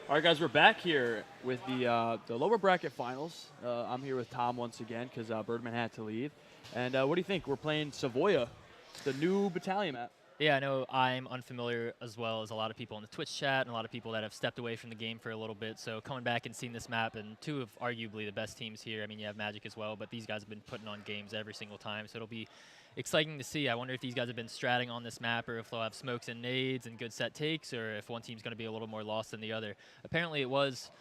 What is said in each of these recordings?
All right, guys, we're back here with the lower bracket finals. I'm here with Tom once again because Birdman had to leave. And what do you think? We're playing Savoia, the new battalion map. Yeah, I know I'm unfamiliar as well as a lot of people in the Twitch chat and a lot of people that have stepped away from the game for a little bit. So coming back and seeing this map and two of arguably the best teams here. I mean, you have Magic as well, but these guys have been putting on games every single time. So it'll be exciting to see. I wonder if these guys have been stratting on this map or if they'll have smokes and nades and good set takes or if one team's going to be a little more lost than the other. Apparently it was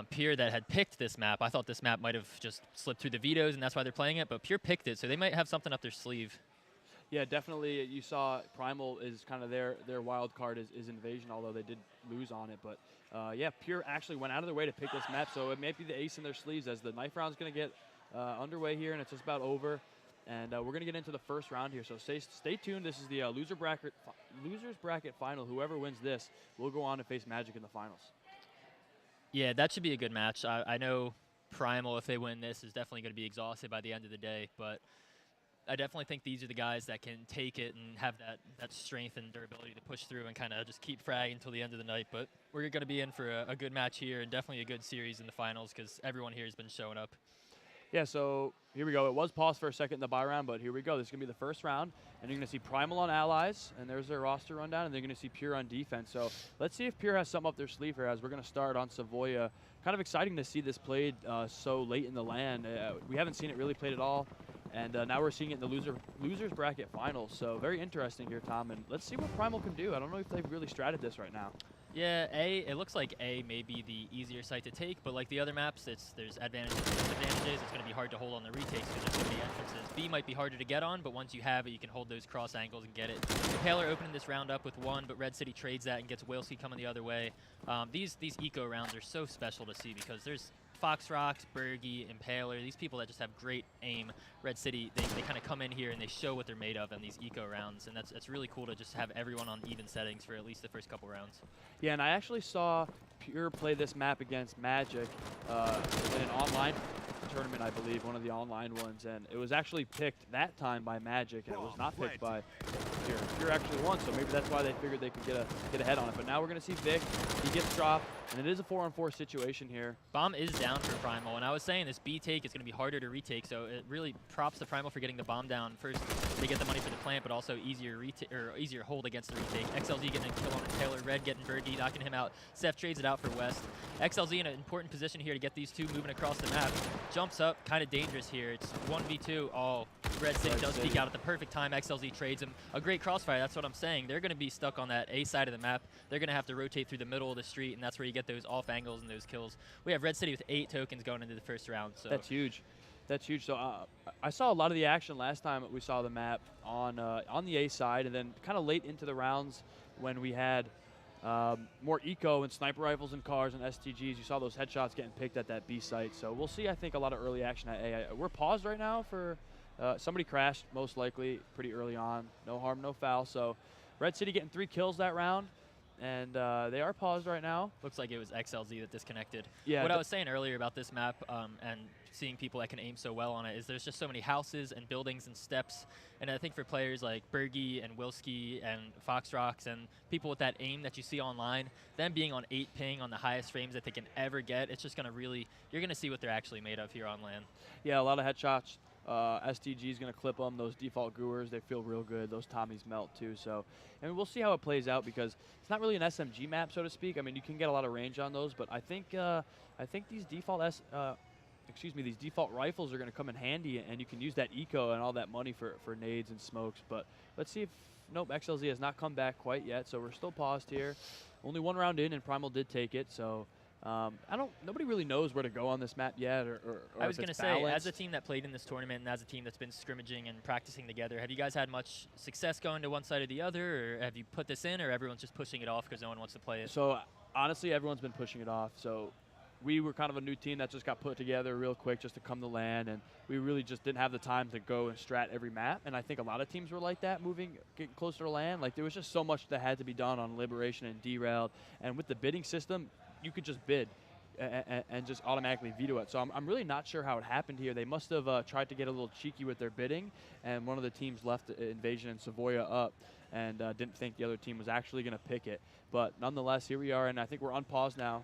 Pure that had picked this map. I thought this map might have just slipped through the vetoes and that's why they're playing it, but Pure picked it. So they might have something up their sleeve. Yeah, definitely. You saw Primal is kind of their wild card is Invasion, although they did lose on it. But yeah, Pure actually went out of their way to pick this map, so it may be the ace in their sleeves as the knife round's going to get underway here, and it's just about over. And we're going to get into the first round here, so stay tuned. This is the losers bracket final. Whoever wins this will go on to face Magic in the finals. Yeah, that should be a good match. I know Primal, if they win this, is definitely going to be exhausted by the end of the day, but I definitely think these are the guys that can take it and have that strength and durability to push through and kind of just keep fragging until the end of the night. But we're going to be in for a good match here and definitely a good series in the finals because everyone here has been showing up. Yeah, so here we go. It was paused for a second in the buy round, but here we go. This is going to be the first round, and you're going to see Primal on allies, and there's their roster rundown, and they're going to see Pure on defense. So let's see if Pure has something up their sleeve here as we're going to start on Savoia. Kind of exciting to see this played so late in the LAN. We haven't seen it really played at all, and now we're seeing it in the losers bracket finals. So very interesting here, Tom, and let's see what Primal can do. I don't know if they've really stratted this right now. Yeah, it looks like A may be the easier site to take, but like the other maps, there's advantages and disadvantages. It's going to be hard to hold on the retakes because there's so many entrances. B might be harder to get on, but once you have it, you can hold those cross angles and get it. Impaler opening this round up with one, but Redcity trades that and gets Whalesky coming the other way. These eco rounds are so special to see because there's Foxrox, Berghy, Impaler, these people that just have great aim. Redcity, they kind of come in here and they show what they're made of in these eco rounds, and that's really cool to just have everyone on even settings for at least the first couple rounds. Yeah, and I actually saw Pure play this map against Magic in an online tournament, I believe, one of the online ones, and it was actually picked that time by Magic, and it was not picked by Pure. Pure actually won, so maybe that's why they figured they could get ahead on it. But now we're going to see Vic. He gets dropped, and it is a 4-on-4 situation here. Bomb is down for Primal, and I was saying this B take is going to be harder to retake, so it really props to Primal for getting the bomb down. First, they get the money for the plant, but also easier hold against the retake. XLZ getting a kill on Impaler, Red getting Berghy, knocking him out. Ssef trades it out for West. XLZ in an important position here to get these two moving across the map. Jumps up, kind of dangerous here. It's 1v2. Oh, Redcity does peek out at the perfect time. XLZ trades him. A great crossfire, that's what I'm saying. They're going to be stuck on that A side of the map. They're going to have to rotate through the middle of the street, and that's where you get those off angles and those kills. We have Redcity with 8 tokens going into the first round. So that's huge. That's huge. So I saw a lot of the action last time we saw the map on the A side, and then kind of late into the rounds when we had more eco and sniper rifles and cars and STGs. You saw those headshots getting picked at that B site. So we'll see, I think, a lot of early action at A. We're paused right now for somebody crashed, most likely, pretty early on. No harm, no foul. So Redcity getting 3 kills that round. And they are paused right now. Looks like it was XLZ that disconnected. Yeah. What I was saying earlier about this map and seeing people that can aim so well on it is there's just so many houses and buildings and steps. And I think for players like Berghy and Whalesky and Foxrox and people with that aim that you see online, them being on 8 ping on the highest frames that they can ever get, it's just going to really, you're going to see what they're actually made of here on LAN. Yeah, a lot of headshots. STG is going to clip them. Those default Goers, they feel real good. Those Tommies melt too. So, and we'll see how it plays out because it's not really an SMG map, so to speak. I mean, you can get a lot of range on those, but I think these default these default rifles are going to come in handy, and you can use that eco and all that money for nades and smokes. But let's see if nope, XLZ has not come back quite yet, so we're still paused here. Only 1 round in, and Primal did take it. So. Nobody really knows where to go on this map yet, or I was going to say, as a team that played in this tournament and as a team that's been scrimmaging and practicing together, have you guys had much success going to one side or the other, or have you put this in, or everyone's just pushing it off because no one wants to play it? So honestly, everyone's been pushing it off. So we were kind of a new team that just got put together real quick just to come to LAN, and we really just didn't have the time to go and strat every map. And I think a lot of teams were like that, getting closer to LAN. Like there was just so much that had to be done on Liberation and Derailed, and with the bidding system, you could just bid and just automatically veto it. So I'm really not sure how it happened here. They must have tried to get a little cheeky with their bidding, and one of the teams left Invasion and Savoia up and didn't think the other team was actually going to pick it. But nonetheless, here we are, and I think we're on pause now.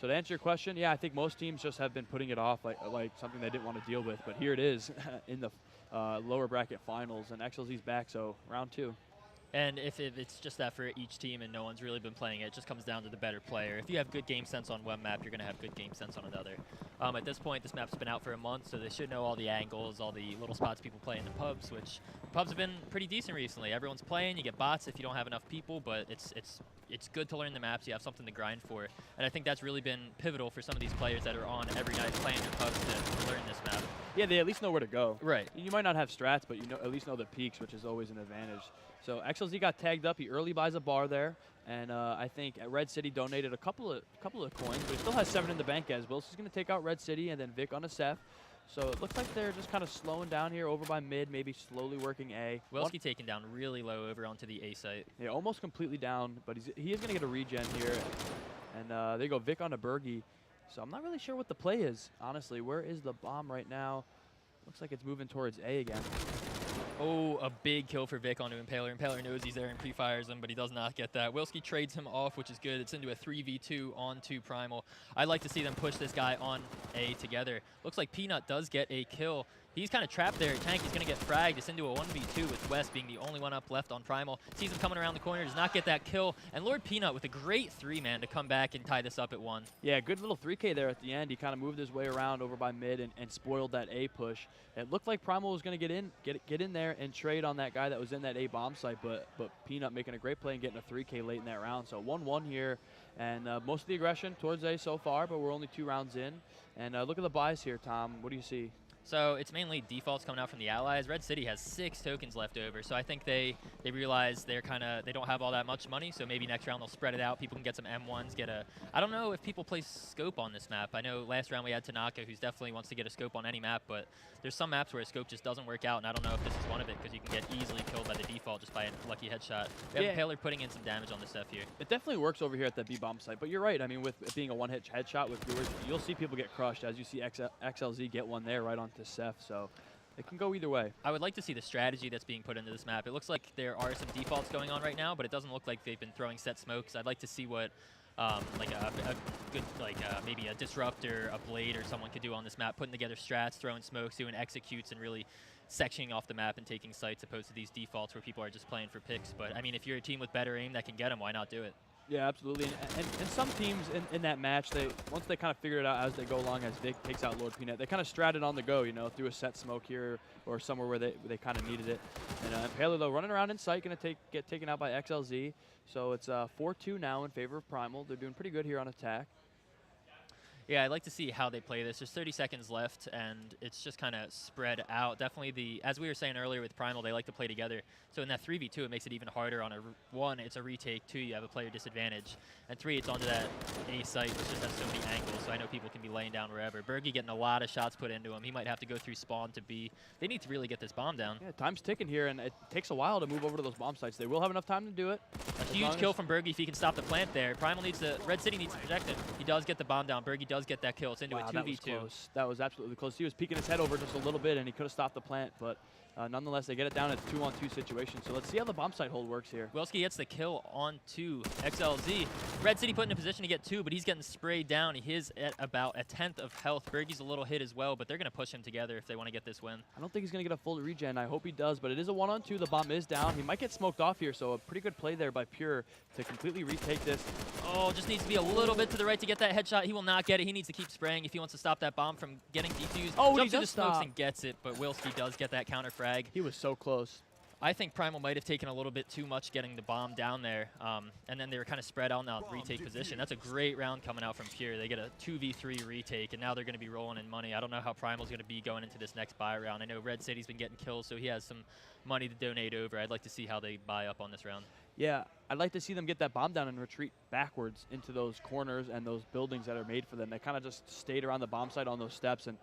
So to answer your question, yeah, I think most teams just have been putting it off like something they didn't want to deal with. But here it is in the lower bracket finals, and XLZ's back, so round 2. And if it's just that for each team and no one's really been playing it, it just comes down to the better player. If you have good game sense on one map, you're going to have good game sense on another. At this point, this map's been out for a month, so they should know all the angles, all the little spots people play in the pubs, which pubs have been pretty decent recently. Everyone's playing, you get bots if you don't have enough people, but it's good to learn the maps. You have something to grind for. And I think that's really been pivotal for some of these players that are on every night playing in pubs to learn this map. Yeah, they at least know where to go. Right. You might not have strats, but you at least know the peaks, which is always an advantage. So XLZ got tagged up. He early buys a bar there, and I think Redcity donated a couple of coins, but he still has 7 in the bank as well. So he's going to take out Redcity and then Vic on a Ssef. So it looks like they're just kind of slowing down here over by mid, maybe slowly working A. Wilski taken down really low over onto the A site. Yeah, almost completely down, but he is going to get a regen here. And there you go, Vic on a Berghy. So I'm not really sure what the play is, honestly. Where is the bomb right now? Looks like it's moving towards A again. Oh, a big kill for Vic onto Impaler. Impaler knows he's there and pre-fires him, but he does not get that. Wilski trades him off, which is good. It's into a 3v2 onto Primal. I'd like to see them push this guy on A together. Looks like Pnut does get a kill. He's kind of trapped there. Tank is going to get fragged. It's into a 1v2 with West being the only one up left on Primal. Sees him coming around the corner, does not get that kill. And Lord Pnut with a great 3-man to come back and tie this up at 1. Yeah, good little 3K there at the end. He kind of moved his way around over by mid and spoiled that A push. It looked like Primal was going to get in there and trade on that guy that was in that A bomb site, but Pnut making a great play and getting a 3K late in that round. So 1-1 here, and most of the aggression towards A so far, but we're only 2 rounds in. And look at the buys here, Tom. What do you see? So it's mainly defaults coming out from the allies. Redcity has 6 tokens left over, so I think they realize they don't have all that much money, so maybe next round they'll spread it out. People can get some M1s, I don't know if people play scope on this map. I know last round we had Tanaka, who's definitely wants to get a scope on any map, but there's some maps where a scope just doesn't work out, and I don't know if this is one of it, because you can get easily killed by the default just by a lucky headshot. We have Impaler putting in some damage on the Ssef here. It definitely works over here at that B bomb site, but you're right. I mean, with it being a one-hit headshot with viewers, you'll see people get crushed, as you see XLZ get one there right onto Ssef, so it can go either way. I would like to see the strategy that's being put into this map. It looks like there are some defaults going on right now, but it doesn't look like they've been throwing set smokes. I'd like to see what maybe a disrupt or a blade or someone could do on this map, putting together strats, throwing smokes, doing executes, and really sectioning off the map and taking sites, opposed to these defaults where people are just playing for picks. But I mean, if you're a team with better aim that can get them, why not do it? Yeah, absolutely. And some teams in that match, once they kind of figure it out as they go along, as Vic takes out Lord Pnut, they kind of strat it on the go, through a set smoke here or somewhere where they kind of needed it. And Impaler, though, running around in sight, going to get taken out by XLZ. So it's 4-2 now in favor of Primal. They're doing pretty good here on attack. Yeah, I'd like to see how they play this. There's 30 seconds left, and it's just kind of spread out. Definitely as we were saying earlier with Primal, they like to play together. So in that 3v2, it makes it even harder. On 1, it's a retake. 2, you have a player disadvantage. And 3, it's onto that A site, which just has so many angles, so I know people can be laying down wherever. Berghy getting a lot of shots put into him. He might have to go through spawn to B. They need to really get this bomb down. Yeah, time's ticking here, and it takes a while to move over to those bomb sites. They will have enough time to do it. A huge kill from Berghy if he can stop the plant there. Primal Redcity needs to protect it. He does get the bomb down. Berghy does get that kill. It's into a 2v2. That was close. That was absolutely close. He was peeking his head over just a little bit, and he could have stopped the plant, but nonetheless, they get it down at 2-on-2 situation. So let's see how the bomb site hold works here. Wilski gets the kill onto XLZ. Redcity put in a position to get 2, but he's getting sprayed down. He is at about a 10th of health. Berghy's a little hit as well, but they're going to push him together if they want to get this win. I don't think he's going to get a full regen. I hope he does, but it is a 1-on-2. The bomb is down. He might get smoked off here, so a pretty good play there by Pure to completely retake this. Oh, just needs to be a little bit to the right to get that headshot. He will not get it. He needs to keep spraying if he wants to stop that bomb from getting defused. Oh, jumps into smokes and gets it, but Wilski does get that counter frag. He was so close. I think Primal might have taken a little bit too much getting the bomb down there, and then they were kind of spread out in that retake position. That's a great round coming out from Pure. They get a 2v3 retake, and now they're going to be rolling in money. I don't know how Primal's going to be going into this next buy round. I know Redcity's been getting kills, so he has some money to donate over. I'd like to see how they buy up on this round. Yeah, I'd like to see them get that bomb down and retreat backwards into those corners and those buildings that are made for them. They kind of just stayed around the bomb site on those steps and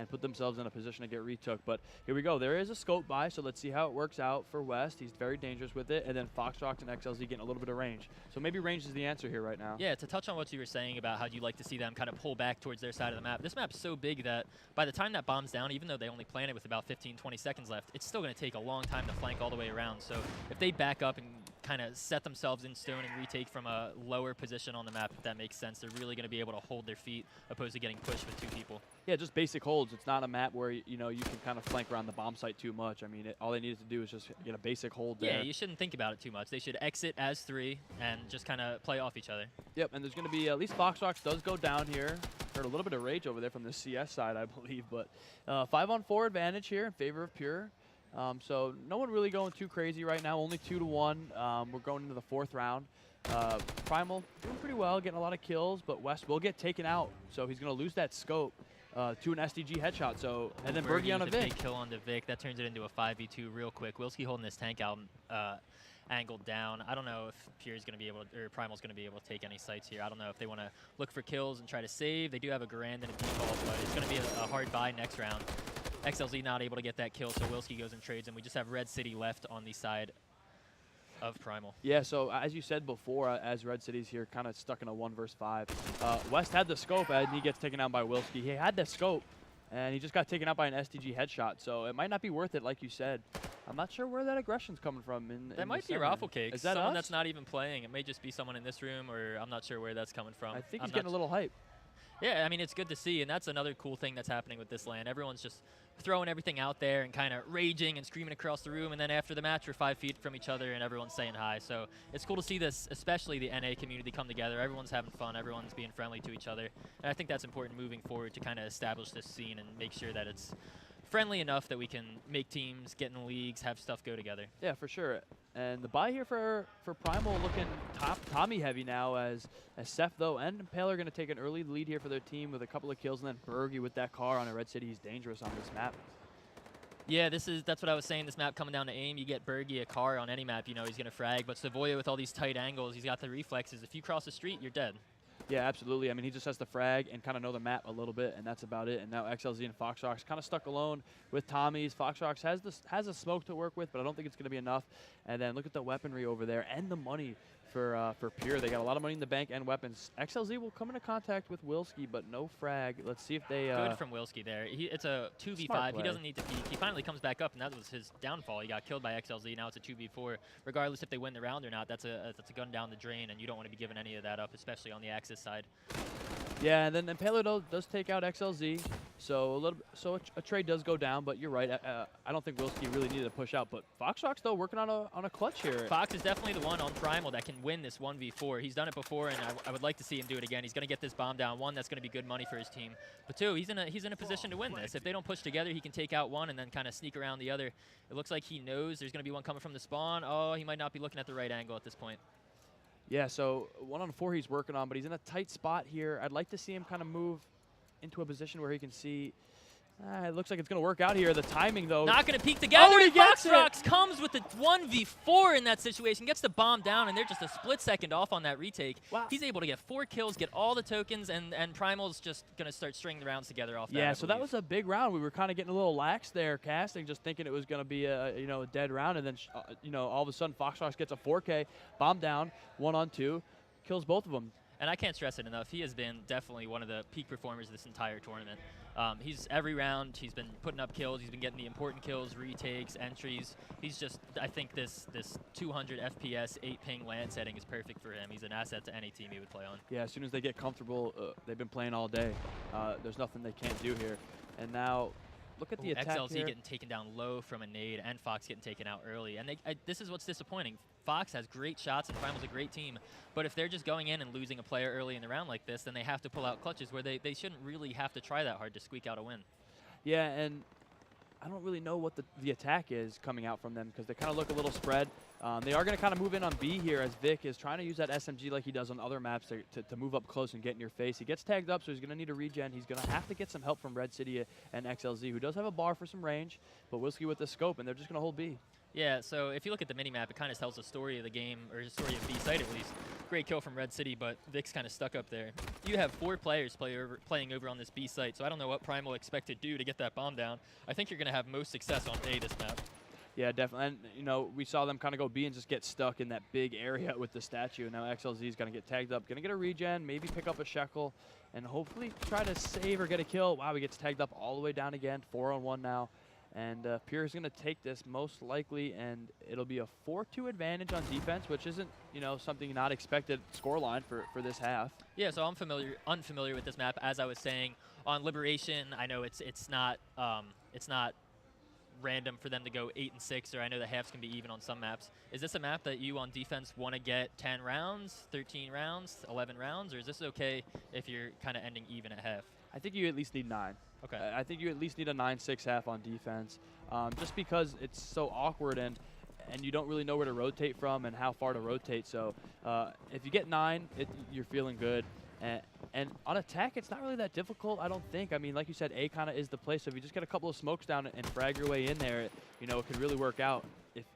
put themselves in a position to get retook. But here we go. There is a scope buy, so let's see how it works out for West. He's very dangerous with it. And then Foxrox and XLZ getting a little bit of range. So maybe range is the answer here right now. Yeah, to touch on what you were saying about how you like to see them kind of pull back towards their side of the map. This map's so big that by the time that bomb's down, even though they only plan it with about 15, 20 seconds left, it's still going to take a long time to flank all the way around. So if they back up and kind of set themselves in stone and retake from a lower position on the map, if that makes sense. They're really going to be able to hold their feet opposed to getting pushed with 2 people. Yeah, just basic holds. It's not a map where you know you can kind of flank around the bomb site too much. I mean, all they needed to do is just get a basic hold there. Yeah, you shouldn't think about it too much. They should exit as 3 and just kind of play off each other. Yep, and there's going to be at least Foxrox does go down here. Heard a little bit of rage over there from the CS side, I believe, but 5-on-4 advantage here in favor of Pure. So no one really going too crazy right now. Only 2-1. We're going into the 4th round. Primal doing pretty well, getting a lot of kills, but West will get taken out, so he's going to lose that scope. To an SDG headshot, so and then Berghy on a Vic. Big kill on the Vic. That turns it into a 5v2 real quick. Wilski holding this tank out angled down. I don't know if Pure's going to be able to, or Primal's going to be able to take any sites here. I don't know if they want to look for kills and try to save. They do have a Garand and a default, but it's going to be a hard buy next round. XLZ not able to get that kill, so Wilski goes and trades, and we just have Redcity left on the side of Primal. Yeah, so as you said before, as Redcity's here kind of stuck in a 1 versus 5. West had the scope and he gets taken out by Wilski. He had the scope and he just got taken out by an SDG headshot, so it might not be worth it like you said. I'm not sure where that aggression's coming from. That might be Raffle Cake. Is that someone us? that's not even playing. It may just be someone in this room, or I'm not sure where that's coming from. I think he's getting a little hype. Yeah, I mean, it's good to see, and that's another cool thing that's happening with this LAN. Everyone's just throwing everything out there and kind of raging and screaming across the room, and then after the match, we're 5 feet from each other, and everyone's saying hi. So it's cool to see this, especially the NA community, come together. Everyone's having fun. Everyone's being friendly to each other. And I think that's important moving forward to kind of establish this scene and make sure that it's friendly enough that we can make teams, get in leagues, have stuff go together. Yeah, for sure. And the buy here for Primal looking Tommy heavy now, as Ssef though and Impaler are going to take an early lead here for their team with a couple of kills, and then Berghy with that car on a Redcity. He's dangerous on this map. Yeah, that's what I was saying. This map coming down to aim, you get Berghy a car on any map, you know he's going to frag. But Savoia with all these tight angles, he's got the reflexes. If you cross the street, you're dead. Yeah, absolutely. I mean, he just has to frag and kind of know the map a little bit, and that's about it. And now XLZ and Foxrox kind of stuck alone with Tommy's. Foxrox has a smoke to work with, but I don't think it's going to be enough. And then look at the weaponry over there and the money for Pure. They got a lot of money in the bank and weapons. XLZ will come into contact with Wilski, but no frag. Let's see if they... Good from Wilski there. It's a 2v5. He doesn't need to peek. He finally comes back up, and that was his downfall. He got killed by XLZ. Now it's a 2v4. Regardless if they win the round or not, that's a gun down the drain, and you don't want to be giving any of that up, especially on the Axis side. Yeah, and then Impaler does take out XLZ, so a trade does go down. But you're right. I don't think Wilski really needed to push out. But Foxrox though working on a clutch here. Fox is definitely the one on Primal that can win this 1v4. He's done it before, and I would like to see him do it again. He's going to get this bomb down. 1, that's going to be good money for his team. But 2, he's in a position to win this. If they don't push together, he can take out 1 and then kind of sneak around the other. It looks like he knows there's going to be one coming from the spawn. Oh, he might not be looking at the right angle at this point. Yeah, so 1-on-4 he's working on, but he's in a tight spot here. I'd like to see him kind of move into a position where he can see. It looks like it's going to work out here. The timing, though. Not going to peek together. Oh, he gets Foxrox comes with the 1v4 in that situation, gets the bomb down, and they're just a split second off on that retake. Wow. He's able to get 4 kills, get all the tokens, and Primal's just going to start stringing the rounds together off that. Yeah, so that was a big round. We were kind of getting a little lax there, casting, just thinking it was going to be a dead round, and then all of a sudden Foxrox gets a 4K, bomb down, 1-on-2, kills both of them. And I can't stress it enough. He has been definitely one of the peak performers this entire tournament. He's every round, he's been putting up kills. He's been getting the important kills, retakes, entries. He's just, I think this 200 FPS, 8 ping LAN setting is perfect for him. He's an asset to any team he would play on. Yeah, as soon as they get comfortable, they've been playing all day. There's nothing they can't do here. And now, look at the attack XLZ here. getting taken down low from a nade, and Fox getting taken out early. And this is what's disappointing. Fox has great shots, and Primal's a great team. But if they're just going in and losing a player early in the round like this, then they have to pull out clutches where they shouldn't really have to try that hard to squeak out a win. Yeah, and I don't really know what the attack is coming out from them, because they kind of look a little spread. They are going to kind of move in on B here, as Vic is trying to use that SMG like he does on other maps to move up close and get in your face. He gets tagged up, so he's going to need a regen. He's going to have to get some help from Redcity and XLZ, who does have a bar for some range, but Wilski with the scope, and they're just going to hold B. Yeah, so if you look at the minimap, it kind of tells the story of the game, or the story of B site at least. Great kill from Redcity, but Vic's kind of stuck up there. You have 4 players playing over on this B site, so I don't know what Primal expect to do to get that bomb down. I think you're going to have most success on A this map. Yeah, definitely. And, we saw them kind of go B and just get stuck in that big area with the statue. Now XLZ is going to get tagged up, going to get a regen, maybe pick up a shekel, and hopefully try to save or get a kill. Wow, he gets tagged up all the way down again, 4-on-1 now. And Pure is going to take this most likely, and it'll be a 4-2 advantage on defense, which isn't, you know, something not expected scoreline for this half. Yeah, so I'm unfamiliar with this map. As I was saying, on Liberation, I know it's not random for them to go 8 and 6, or I know the halves can be even on some maps. Is this a map that you on defense want to get 10 rounds, 13 rounds, 11 rounds, or is this okay if you're kind of ending even at half? I think you at least need 9. Okay. I think you at least need a 9-6 half on defense, just because it's so awkward and you don't really know where to rotate from and how far to rotate. So if you get 9, you're feeling good. And on attack, it's not really that difficult, I don't think. I mean, like you said, A kind of is the place. So if you just get a couple of smokes down and frag your way in there, you know, it could really work out.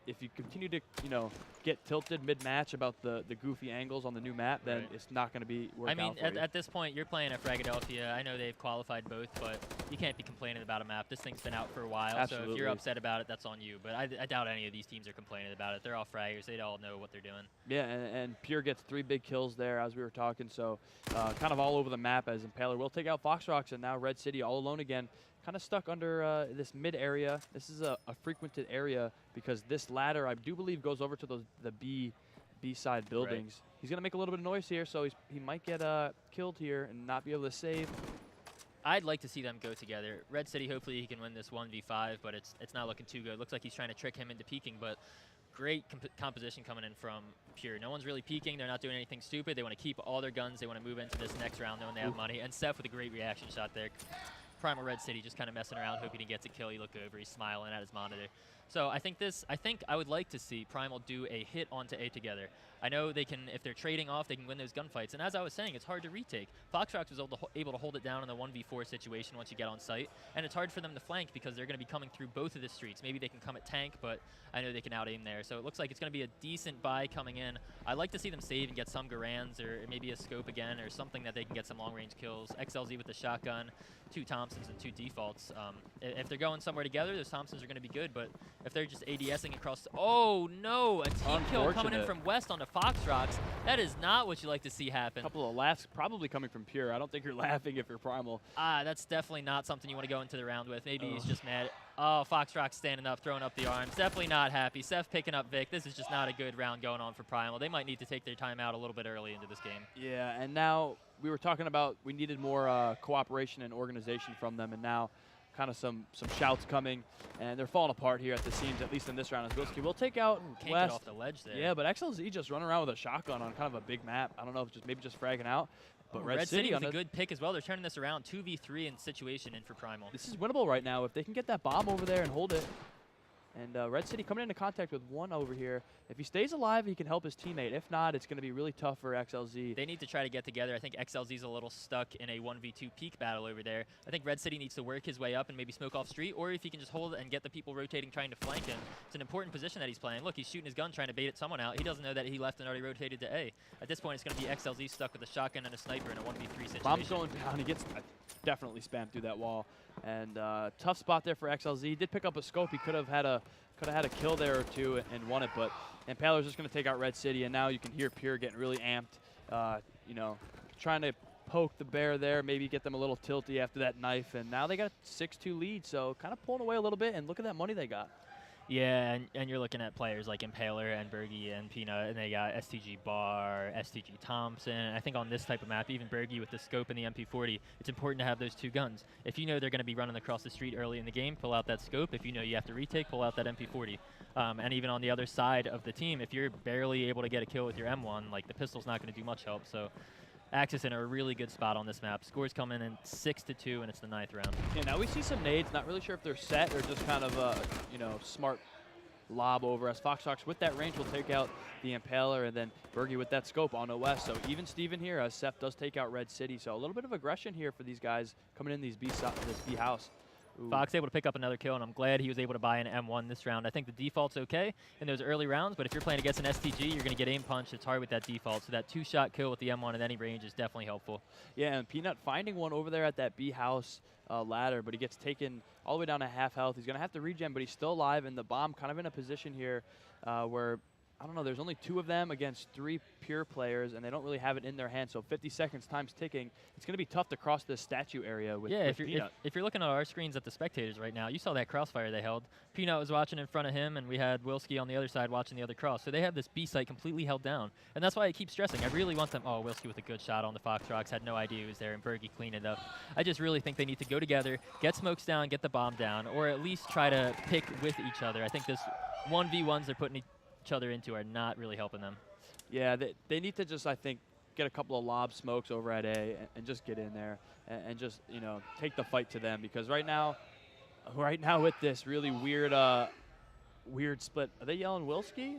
If you continue to, you know, get tilted mid-match about the goofy angles on the new map, then it's not going to be work out for you. At this point, you're playing at Fragadelphia. I know they've qualified both, but you can't be complaining about a map. This thing's been out for a while, Absolutely. So if you're upset about it, that's on you. But I doubt any of these teams are complaining about it. They're all fraggers. They all know what they're doing. Yeah, and Pure gets 3 big kills there as we were talking, so kind of all over the map as Impaler will take out Foxrox, and now Redcity all alone again. Kind of stuck under this mid area. This is a frequented area because this ladder, I do believe, goes over to the B side buildings. Right. He's gonna make a little bit of noise here, so he might get killed here and not be able to save. I'd like to see them go together. Redcity, hopefully he can win this 1v5, but it's not looking too good. Looks like he's trying to trick him into peeking, but great composition coming in from Pure. No one's really peeking. They're not doing anything stupid. They want to keep all their guns. They want to move into this next round knowing they have money. And Ssef with a great reaction shot there. Primal Redcity just kind of messing around, hoping he gets a kill. You look over, he's smiling at his monitor. So I think I would like to see Primal do a hit onto A together. I know they can, if they're trading off, they can win those gunfights. And as I was saying, it's hard to retake. Foxrox was able to hold it down in the 1v4 situation once you get on site. And it's hard for them to flank because they're going to be coming through both of the streets. Maybe they can come at tank, but I know they can out-aim there. So it looks like it's going to be a decent buy coming in. I'd like to see them save and get some Garans or maybe a scope again or something that they can get some long-range kills. XLZ with the shotgun, 2 Thompsons and 2 defaults. If they're going somewhere together, those Thompsons are going to be good, but if they're just ADSing across, oh no, a team kill coming in from west onto Foxrox. That is not what you like to see happen. A couple of laughs probably coming from Pure. I don't think you're laughing if you're Primal. That's definitely not something you want to go into the round with. Maybe he's just mad. Oh, Foxrox standing up, throwing up the arms. Definitely not happy. Ssef picking up Vic. This is just not a good round going on for Primal. They might need to take their time out a little bit early into this game. Yeah, and now we were talking about we needed more cooperation and organization from them, and now kind of some shouts coming, and they're falling apart here at the seams, at least in this round. As Wilski will take out can't West. Get off the ledge there. Yeah, but XLZ just running around with a shotgun on kind of a big map. I don't know if maybe just fragging out. But Redcity is a good pick as well. They're turning this around. 2v3 in situation in for Primal. This is winnable right now if they can get that bomb over there and hold it. And Redcity coming into contact with 1 over here. If he stays alive, he can help his teammate. If not, it's going to be really tough for XLZ. They need to try to get together. I think XLZ's a little stuck in a 1v2 peak battle over there. I think Redcity needs to work his way up and maybe smoke off street, or if he can just hold it and get the people rotating trying to flank him. It's an important position that he's playing. Look, he's shooting his gun trying to bait someone out. He doesn't know that he left and already rotated to A. At this point, it's going to be XLZ stuck with a shotgun and a sniper in a 1v3 situation. Bomb's going down. He gets definitely spammed through that wall. And tough spot there for XLZ. He did pick up a scope. He could have had a kill there or two and won it, but Impaler's just going to take out Redcity, and now you can hear Pure getting really amped, you know, trying to poke the bear there, maybe get them a little tilty after that knife, and now they got a 6-2 lead, so kind of pulling away a little bit, and look at that money they got. Yeah, and you're looking at players like Impaler and Berghy and Pnut, and they got STG Bar, STG Thompson. And I think on this type of map, even Berghy with the scope and the MP40, it's important to have those 2 guns. If you know they're going to be running across the street early in the game, pull out that scope. If you know you have to retake, pull out that MP40. And even on the other side of the team, if you're barely able to get a kill with your M1, like the pistol's not going to do much help. So Axis in a really good spot on this map. Scores come in 6-2, and it's the 9th round. Yeah, now we see some nades. Not really sure if they're set or just kind of you know, smart lob over, as Foxrox with that range will take out the Impaler, and then Berghy with that scope on OS. So even Steven here, as Ssef does take out Redcity. So a little bit of aggression here for these guys coming in this B house. Ooh. Fox able to pick up another kill, and I'm glad he was able to buy an M1 this round. I think the default's okay in those early rounds, but if you're playing against an STG, you're going to get aim punch. It's hard with that default, so that 2-shot kill with the M1 at any range is definitely helpful. Yeah, and Pnut finding one over there at that B house ladder, but he gets taken all the way down to half health. He's going to have to regen, but he's still alive, and the bomb kind of in a position here where I don't know, there's only 2 of them against 3 pure players, and they don't really have it in their hands. So 50 seconds time's ticking. It's going to be tough to cross this statue area with, yeah, with Pnut. if you're looking at our screens at the spectators right now, you saw that crossfire they held. Pnut was watching in front of him, and we had Wilski on the other side watching the other cross. So they have this B site completely held down, and that's why I keep stressing. I really want them. Oh, Wilski with a good shot on the Foxrox, had no idea he was there, and Berghy cleaned it up. I just really think they need to go together, get smokes down, get the bomb down, or at least try to pick with each other. I think this 1v1s they're putting each other into are not really helping them. Yeah, they need to just, I think, get a couple of lob smokes over at A and just get in there and just, you know, take the fight to them, because right now with this really weird weird split, are they yelling Wilski?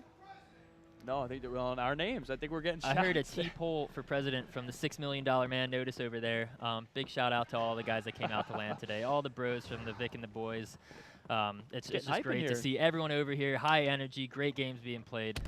No, I think they're yelling our names. I think we're getting shots. I heard a T-poll for president from the $6 million man notice over there. Big shout out to all the guys that came out to land today, all the bros from the Vic and the boys. It's just great to see everyone over here. High energy, great games being played.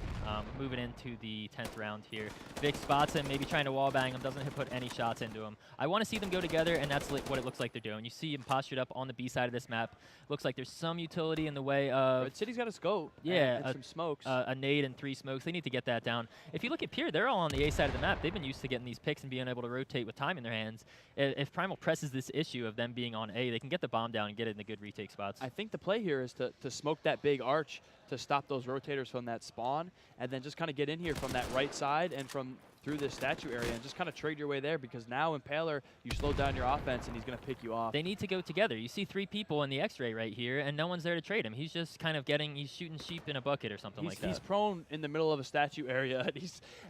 Moving into the 10th round here. Vic spots him, maybe trying to wall bang him, doesn't put any shots into him. I want to see them go together, and that's what it looks like they're doing. You see him postured up on the B side of this map. Looks like there's some utility in the way of... Redcity's got a scope. Yeah. And some smokes. A nade and 3 smokes. They need to get that down. If you look at Pure, they're all on the A side of the map. They've been used to getting these picks and being able to rotate with time in their hands. If Primal presses this issue of them being on A, they can get the bomb down and get it in the good retake spots. I think the play here is to smoke that big arch to stop those rotators from that spawn, and then just kind of get in here from that right side and from through this statue area and just kind of trade your way there, because now Impaler, you slow down your offense and he's going to pick you off. They need to go together. You see 3 people in the X-ray right here, and no one's there to trade him. He's just kind of he's shooting sheep in a bucket or something like that. He's prone in the middle of a statue area,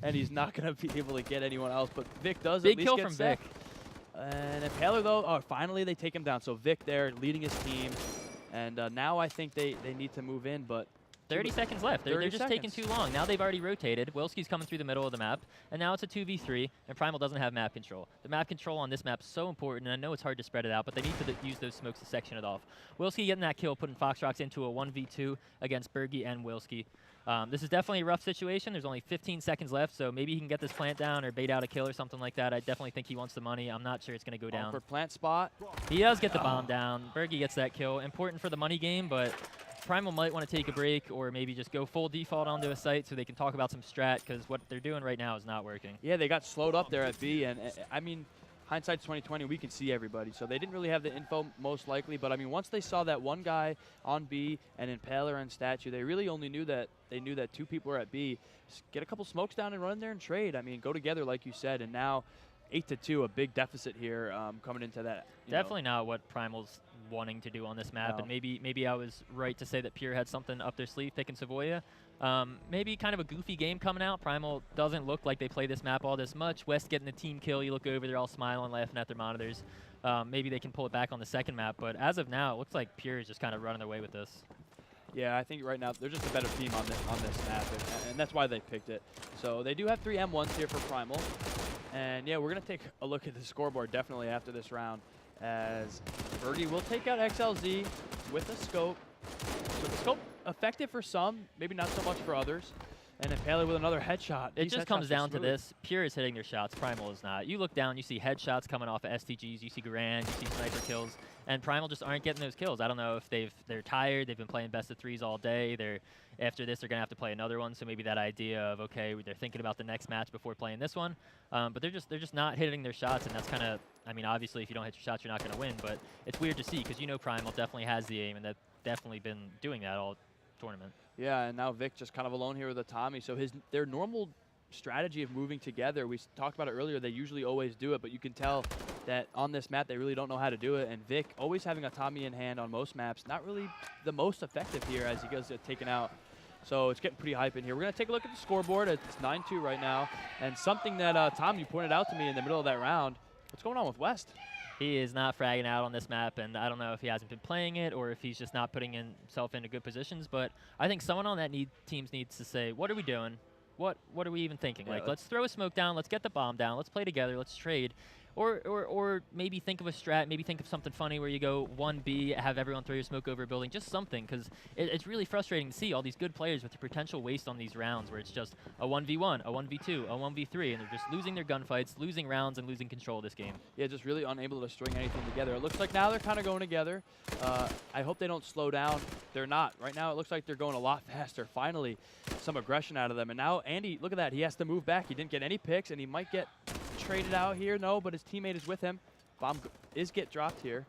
and he's not going to be able to get anyone else, but Vic does Big at least kill get from Ssef. Vic. And Impaler, though, finally they take him down. So Vic there leading his team, and now I think they need to move in, but 30 seconds left. They're just taking too long. Now they've already rotated. Wilski's coming through the middle of the map, and now it's a 2v3, and Primal doesn't have map control. The map control on this map is so important, and I know it's hard to spread it out, but they need to use those smokes to section it off. Wilski getting that kill, putting Foxrox into a 1v2 against Berghy and Wilski. This is definitely a rough situation. There's only 15 seconds left, so maybe he can get this plant down or bait out a kill or something like that. I definitely think he wants the money. I'm not sure it's going to go down. For plant spot. He does get the bomb down. Berghy gets that kill. Important for the money game, but Primal might want to take a break or maybe just go full default onto a site so they can talk about some strat, because what they're doing right now is not working. Yeah, they got slowed up there at B, and I mean, hindsight's 2020, we can see everybody. So they didn't really have the info most likely, but I mean, once they saw that one guy on B and Impaler and Statue, they really only knew that 2 people were at B. Just get a couple smokes down and run in there and trade. I mean, go together like you said, and now 8-2, a big deficit here coming into that. Definitely not what Primal's wanting to do on this map, No. and maybe I was right to say that Pure had something up their sleeve picking Savoia. Maybe kind of a goofy game coming out. Primal doesn't look like they play this map all this much. West getting the team kill. You look over, they're all smiling, laughing at their monitors. Maybe they can pull it back on the second map, but as of now, it looks like Pure is just kind of running their way with this. Yeah, I think right now they're just a better team on this map, and that's why they picked it. So they do have 3 M1s here for Primal. And yeah, we're going to take a look at the scoreboard definitely after this round, as Berghy will take out XLZ with a scope. So the scope effective for some, maybe not so much for others. And Impaler with another headshot. It just comes down to this. Pure is hitting their shots. Primal is not. You look down, you see headshots coming off of STGs. You see Grand, you see sniper kills. And Primal just aren't getting those kills. I don't know if they're tired. They've been playing best of 3s all day. After this, they're going to have to play another one. So maybe that idea of, okay, they're thinking about the next match before playing this one. But they're just not hitting their shots. And that's kind of, I mean, obviously, if you don't hit your shots, you're not going to win. But it's weird to see, because Primal definitely has the aim, and they've definitely been doing that all tournament. Yeah, and now Vic just kind of alone here with a Tommy. So their normal strategy of moving together, we talked about it earlier, they usually always do it, but you can tell that on this map they really don't know how to do it. And Vic, always having a Tommy in hand on most maps, not really the most effective here as he gets taken out. So it's getting pretty hype in here. We're going to take a look at the scoreboard. It's 9-2 right now. And something that, Tom, you pointed out to me in the middle of that round, what's going on with West? He is not fragging out on this map, and I don't know if he hasn't been playing it or if he's just not putting himself into good positions, but I think someone on that teams needs to say, what are we doing? What are we even thinking? Yeah, like, let's throw a smoke down, let's get the bomb down, let's play together, let's trade. Or maybe think of a strat, maybe think of something funny where you go 1B, have everyone throw your smoke over a building, just something, because it's really frustrating to see all these good players with the potential waste on these rounds where it's just a 1v1, a 1v2, a 1v3, and they're just losing their gunfights, losing rounds, and losing control of this game. Yeah, just really unable to string anything together. It looks like now they're kind of going together. I hope they don't slow down. They're not. Right now it looks like they're going a lot faster. Finally, some aggression out of them. And now Andy, look at that. He has to move back. He didn't get any picks, and he might get traded out here. No, but his teammate is with him. Bomb is get dropped here.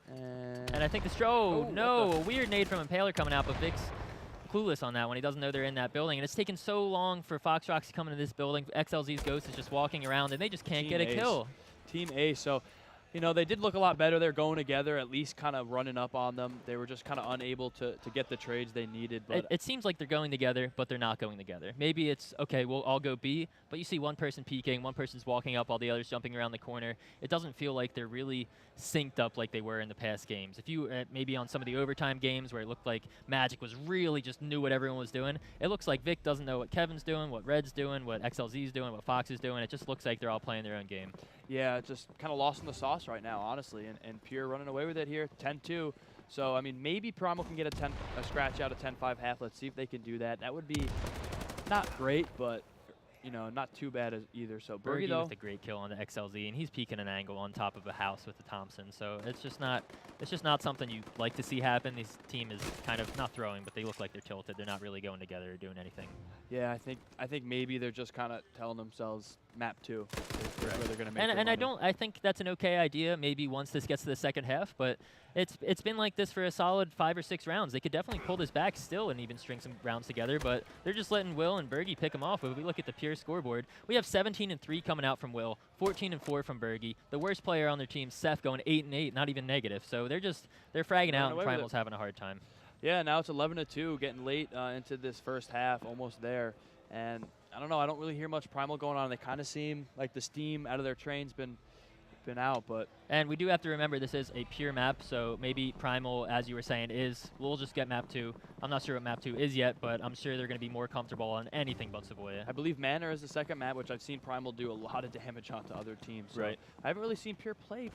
And I think the a weird nade from Impaler coming out, but Vic's clueless on that one. He doesn't know they're in that building. And it's taken so long for Foxrox to come into this building. XLZ's Ghost is just walking around, and they just can't get a kill. Team A. So, you know, they did look a lot better. They're going together, at least kind of running up on them. They were just kind of unable to get the trades they needed. But it seems like they're going together, but they're not going together. Maybe it's, okay, we'll all go B, but you see one person peeking, one person's walking up, all the others jumping around the corner. It doesn't feel like they're really synced up like they were in the past games. If you, maybe on some of the overtime games where it looked like Magic was really just knew what everyone was doing, it looks like Vic doesn't know what Kevin's doing, what Red's doing, what XLZ's doing, what Fox is doing. It just looks like they're all playing their own game. Yeah, just kind of lost in the sauce right now, honestly, and Pure running away with it here, 10-2. So, I mean, maybe Primal can get a scratch out of 10-5 half. Let's see if they can do that. That would be not great, but, you know, not too bad as either. So, Berghy, though, with a great kill on the XLZ, and he's peeking an angle on top of a house with the Thompson. So it's just not something you like to see happen. This team is kind of not throwing, but they look like they're tilted. They're not really going together or doing anything. Yeah, I think maybe they're just kind of telling themselves map 2 is where they're going to make and I think that's an okay idea maybe once this gets to the second half, but it's been like this for a solid 5 or 6 rounds. They could definitely pull this back still and even string some rounds together, but they're just letting Will and Berghy pick them off. If we look at the Pure scoreboard, we have 17-3 coming out from Will, 14-4 from Berghy. The worst player on their team, Ssef, going 8-8, not even negative. So they're fragging out, and Primal's having a hard time. Yeah, now it's 11-2, getting late into this first half, almost there. And I don't know, I don't really hear much Primal going on. They kind of seem like the steam out of their train's been out, but. And we do have to remember this is a Pure map, so maybe Primal, as you were saying, we'll just get map 2. I'm not sure what map 2 is yet, but I'm sure they're going to be more comfortable on anything but Savoia. I believe Manor is the second map, which I've seen Primal do a lot of damage onto other teams. So right. I haven't really seen Pure play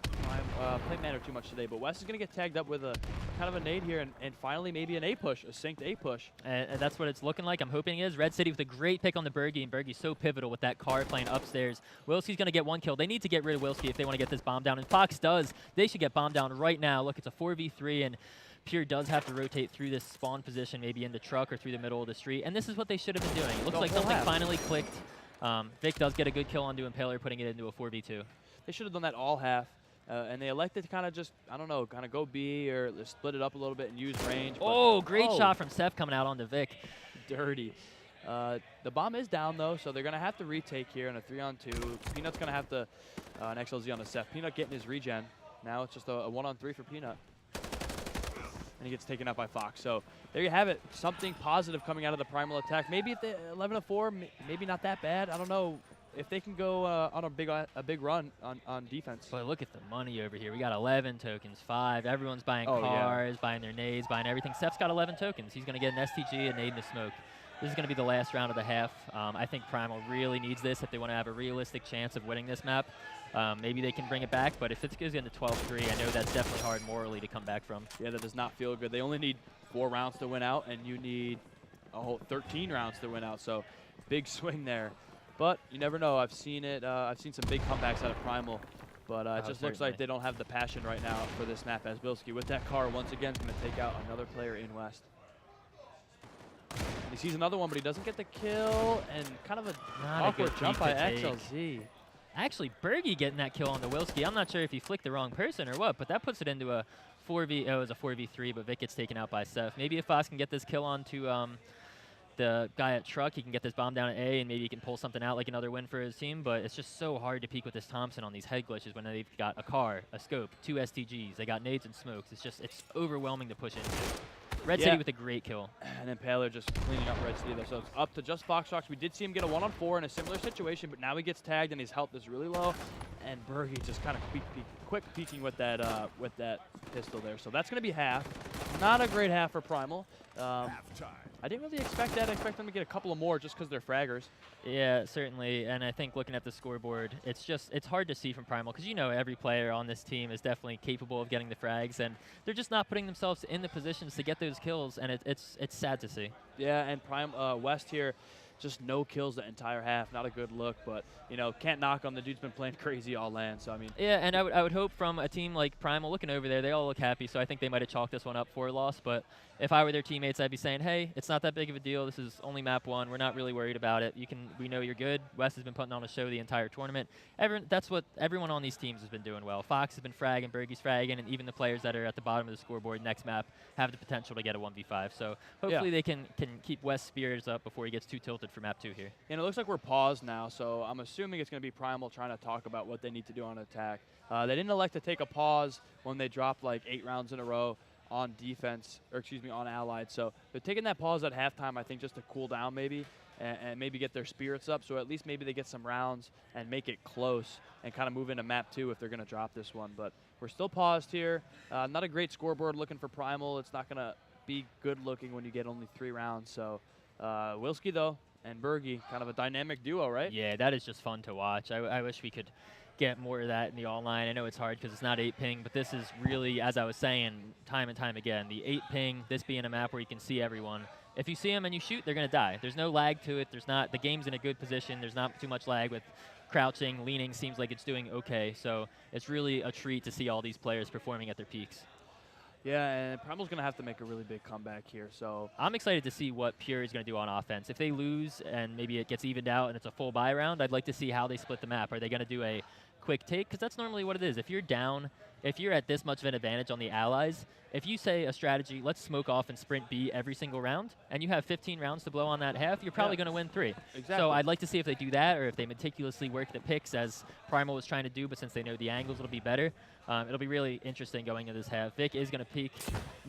Manor too much today, but Wes is going to get tagged up with a kind of a nade here, and finally maybe an A push, a synced A push. And that's what it's looking like. I'm hoping it is. Redcity with a great pick on the Berghy, and Berghy's so pivotal with that car playing upstairs. Wilski's going to get 1 kill. They need to get rid of Wilski if they want to get this bomb down, and Fox does. They should get bombed down right now. Look, it's a 4v3, and Pure does have to rotate through this spawn position, maybe in the truck or through the middle of the street, and this is what they should have been doing. It looks like something finally clicked. Vic does get a good kill onto Impaler, putting it into a 4v2. They should have done that all half, and they elected to kind of just, I don't know, kind of go B or split it up a little bit and use range. Oh, great shot from Ssef coming out onto Vic. Dirty. The bomb is down, though, so they're going to have to retake here in a 3-on-2. Pnut's going to have to an XLZ on the Ssef. Pnut getting his regen. Now it's just a 1-on-3 for Pnut. And he gets taken out by Fox. So there you have it. Something positive coming out of the Primal attack. Maybe at the 11-4, maybe not that bad. I don't know if they can go on a big run on defense. But look at the money over here. We got 11 tokens, 5. Everyone's buying cars, buying their nades, buying everything. Ssef's got 11 tokens. He's going to get an STG, a nade, and a smoke. This is going to be the last round of the half. I think Primal really needs this if they want to have a realistic chance of winning this map. Maybe they can bring it back, but if it goes into 12-3, I know that's definitely hard morally to come back from. Yeah, that does not feel good. They only need 4 rounds to win out, and you need a whole 13 rounds to win out. So big swing there. But you never know. I've seen it. I've seen some big comebacks out of Primal, but it just looks like they don't have the passion right now for this map. As Bilski with that car once again is going to take out another player in West. He sees another one, but he doesn't get the kill, and kind of an awkward jump by XLZ. Actually, Berghy getting that kill on the Wilski. I'm not sure if he flicked the wrong person or what, but that puts it into a 4v. Oh, it was a 4v3, but Vic gets taken out by Ssef. Maybe if Fox can get this kill onto the guy at truck, he can get this bomb down at A, and maybe he can pull something out like another win for his team. But it's just so hard to peek with this Thompson on these head glitches when they've got a car, a scope, 2 STGs. They got nades and smokes. It's overwhelming to push into. Redcity with a great kill. And Impaler just cleaning up Redcity there. So it's up to just Foxrox. We did see him get a 1-on-4 in a similar situation, but now he gets tagged and his health is really low. And Berghy just kind of quick peeking with that pistol there. So that's going to be half. Not a great half for Primal. I didn't really expect that. I expect them to get a couple of more just because they're fraggers. Yeah, certainly. And I think looking at the scoreboard, it's hard to see from Primal because you know every player on this team is definitely capable of getting the frags, and they're just not putting themselves in the positions to get those kills, and it's sad to see. Yeah, and West here, just no kills the entire half. Not a good look, but you know, can't knock on the dude's been playing crazy all land. So I mean. Yeah, and I would hope from a team like Primal, looking over there, they all look happy. So I think they might have chalked this one up for a loss. But if I were their teammates, I'd be saying, hey, it's not that big of a deal. This is only map 1. We're not really worried about it. We know you're good. West has been putting on a show the entire tournament. That's what everyone on these teams has been doing well. Fox has been fragging, Berghy's fragging, and even the players that are at the bottom of the scoreboard next map have the potential to get a 1v5. So hopefully they can keep West's spirits up before he gets too tilted for map 2 here. And it looks like we're paused now, so I'm assuming it's going to be Primal trying to talk about what they need to do on attack. They didn't elect to take a pause when they dropped like 8 rounds in a row on defense, or excuse me, on Allied. So they're taking that pause at halftime, I think, just to cool down maybe, and maybe get their spirits up. So at least maybe they get some rounds and make it close and kind of move into map 2 if they're going to drop this one. But we're still paused here. Not a great scoreboard looking for Primal. It's not going to be good looking when you get only 3 rounds. So Wilski, though, and Berghy, kind of a dynamic duo, right? Yeah, that is just fun to watch. I wish we could get more of that in the online. I know it's hard because it's not 8 ping, but this is really, as I was saying time and time again, the 8 ping, this being a map where you can see everyone. If you see them and you shoot, they're going to die. There's no lag to it. The game's in a good position. There's not too much lag with crouching, leaning seems like it's doing okay. So it's really a treat to see all these players performing at their peaks. Yeah, and Primal's going to have to make a really big comeback here. So I'm excited to see what Pure is going to do on offense. If they lose and maybe it gets evened out and it's a full buy round, I'd like to see how they split the map. Are they going to do a quick take? Because that's normally what it is. If you're down, if you're at this much of an advantage on the allies, if you say a strategy, let's smoke off and sprint B every single round, and you have 15 rounds to blow on that half, you're probably going to win 3. Exactly. So I'd like to see if they do that, or if they meticulously work the picks as Primal was trying to do, but since they know the angles, it'll be better. It'll be really interesting going into this half. Vic is going to peek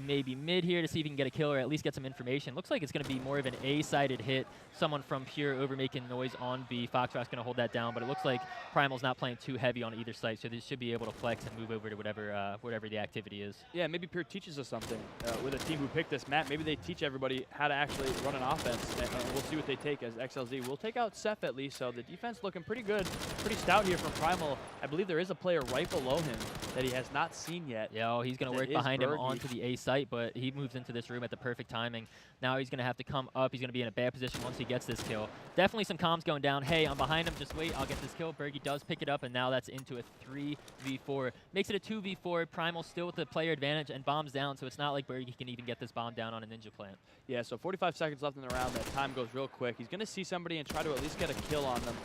maybe mid here to see if he can get a kill or at least get some information. Looks like it's going to be more of an A-sided hit. Someone from Pure over making noise on B. Foxrox going to hold that down, but it looks like Primal's not playing too heavy on either side, so they should be able to flex and move over to whatever the activity is. Yeah, maybe Pure teaches us something. With a team who picked this map, maybe they teach everybody how to actually run an offense, and we'll see what they take as XLZ. We'll take out Ssef at least, so the defense looking pretty good, pretty stout here from Primal. I believe there is a player right below him that he has not seen yet. Yeah, he's going to work behind him onto the A site, but he moves into this room at the perfect timing. Now he's going to have to come up. He's going to be in a bad position once he gets this kill. Definitely some comms going down. Hey, I'm behind him. Just wait. I'll get this kill. Berghy does pick it up, and now that's into a 3v4. Makes it a 2v4. Primal still with the player advantage and bombs down, so it's not like Berghy can even get this bomb down on a ninja plant. Yeah, so 45 seconds left in the round. That time goes real quick. He's going to see somebody and try to at least get a kill on them.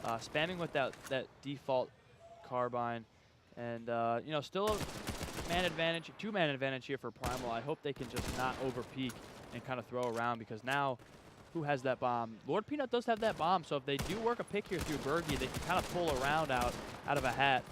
Spamming with that default carbine. And, you know, still a man advantage, 2-man advantage here for Primal. I hope they can just not over-peak and kind of throw around, because now who has that bomb? Lord Pnut does have that bomb, so if they do work a pick here through Berghy, they can kind of pull a round out of a hat.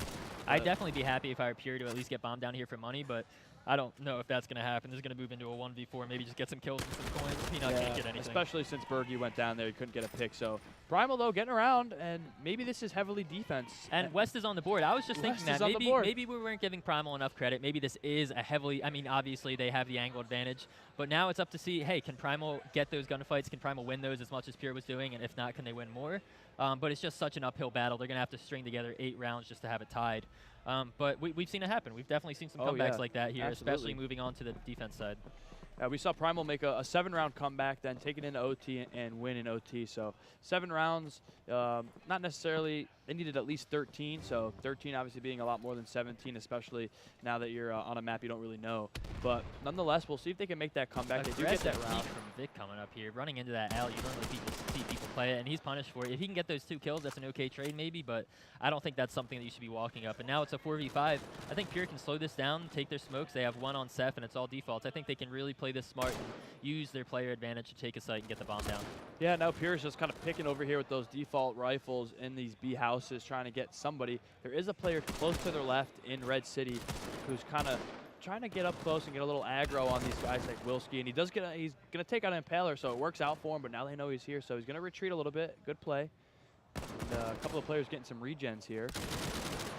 I'd definitely be happy if I were Pure to at least get bombed down here for money, but I don't know if that's going to happen. This is going to move into a 1v4, maybe just get some kills and some coins. Pnut can't get anything. Especially since Berghy went down there, he couldn't get a pick. So Primal, though, getting around, and maybe this is heavily defense. And West is on the board. I was just thinking that maybe we weren't giving Primal enough credit. Maybe this is a heavily, I mean, obviously they have the angle advantage, but now it's up to see, hey, can Primal get those gunfights? Can Primal win those as much as Pure was doing? And if not, can they win more? But it's just such an uphill battle. They're going to have to string together 8 rounds just to have it tied. But we've seen it happen. We've definitely seen some comebacks like that here, especially moving on to the defense side. We saw Primal make a 7-round comeback, then take it into OT and win in OT. So 7 rounds, not necessarily, they needed at least 13. So 13 obviously being a lot more than 17, especially now that you're on a map you don't really know. But nonetheless, we'll see if they can make that comeback. They do get that round. From Vic coming up here, running into that alley. You normally see people play it, and he's punished for it. If he can get those 2 kills, that's an okay trade maybe, but I don't think that's something that you should be walking up. And now it's a 4v5. I think Pure can slow this down, take their smokes. They have 1 on Ssef, and it's all defaults. I think they can really play this smart and use their player advantage to take a site and get the bomb down. Yeah, now Pure's just kind of picking over here with those default rifles in these B houses, trying to get somebody. There is a player close to their left in Redcity who's kind of trying to get up close and get a little aggro on these guys like Wilski, and he's going to take out Impaler, so it works out for him, but now they know he's here, so he's going to retreat a little bit. Good play. And, a couple of players getting some regens here.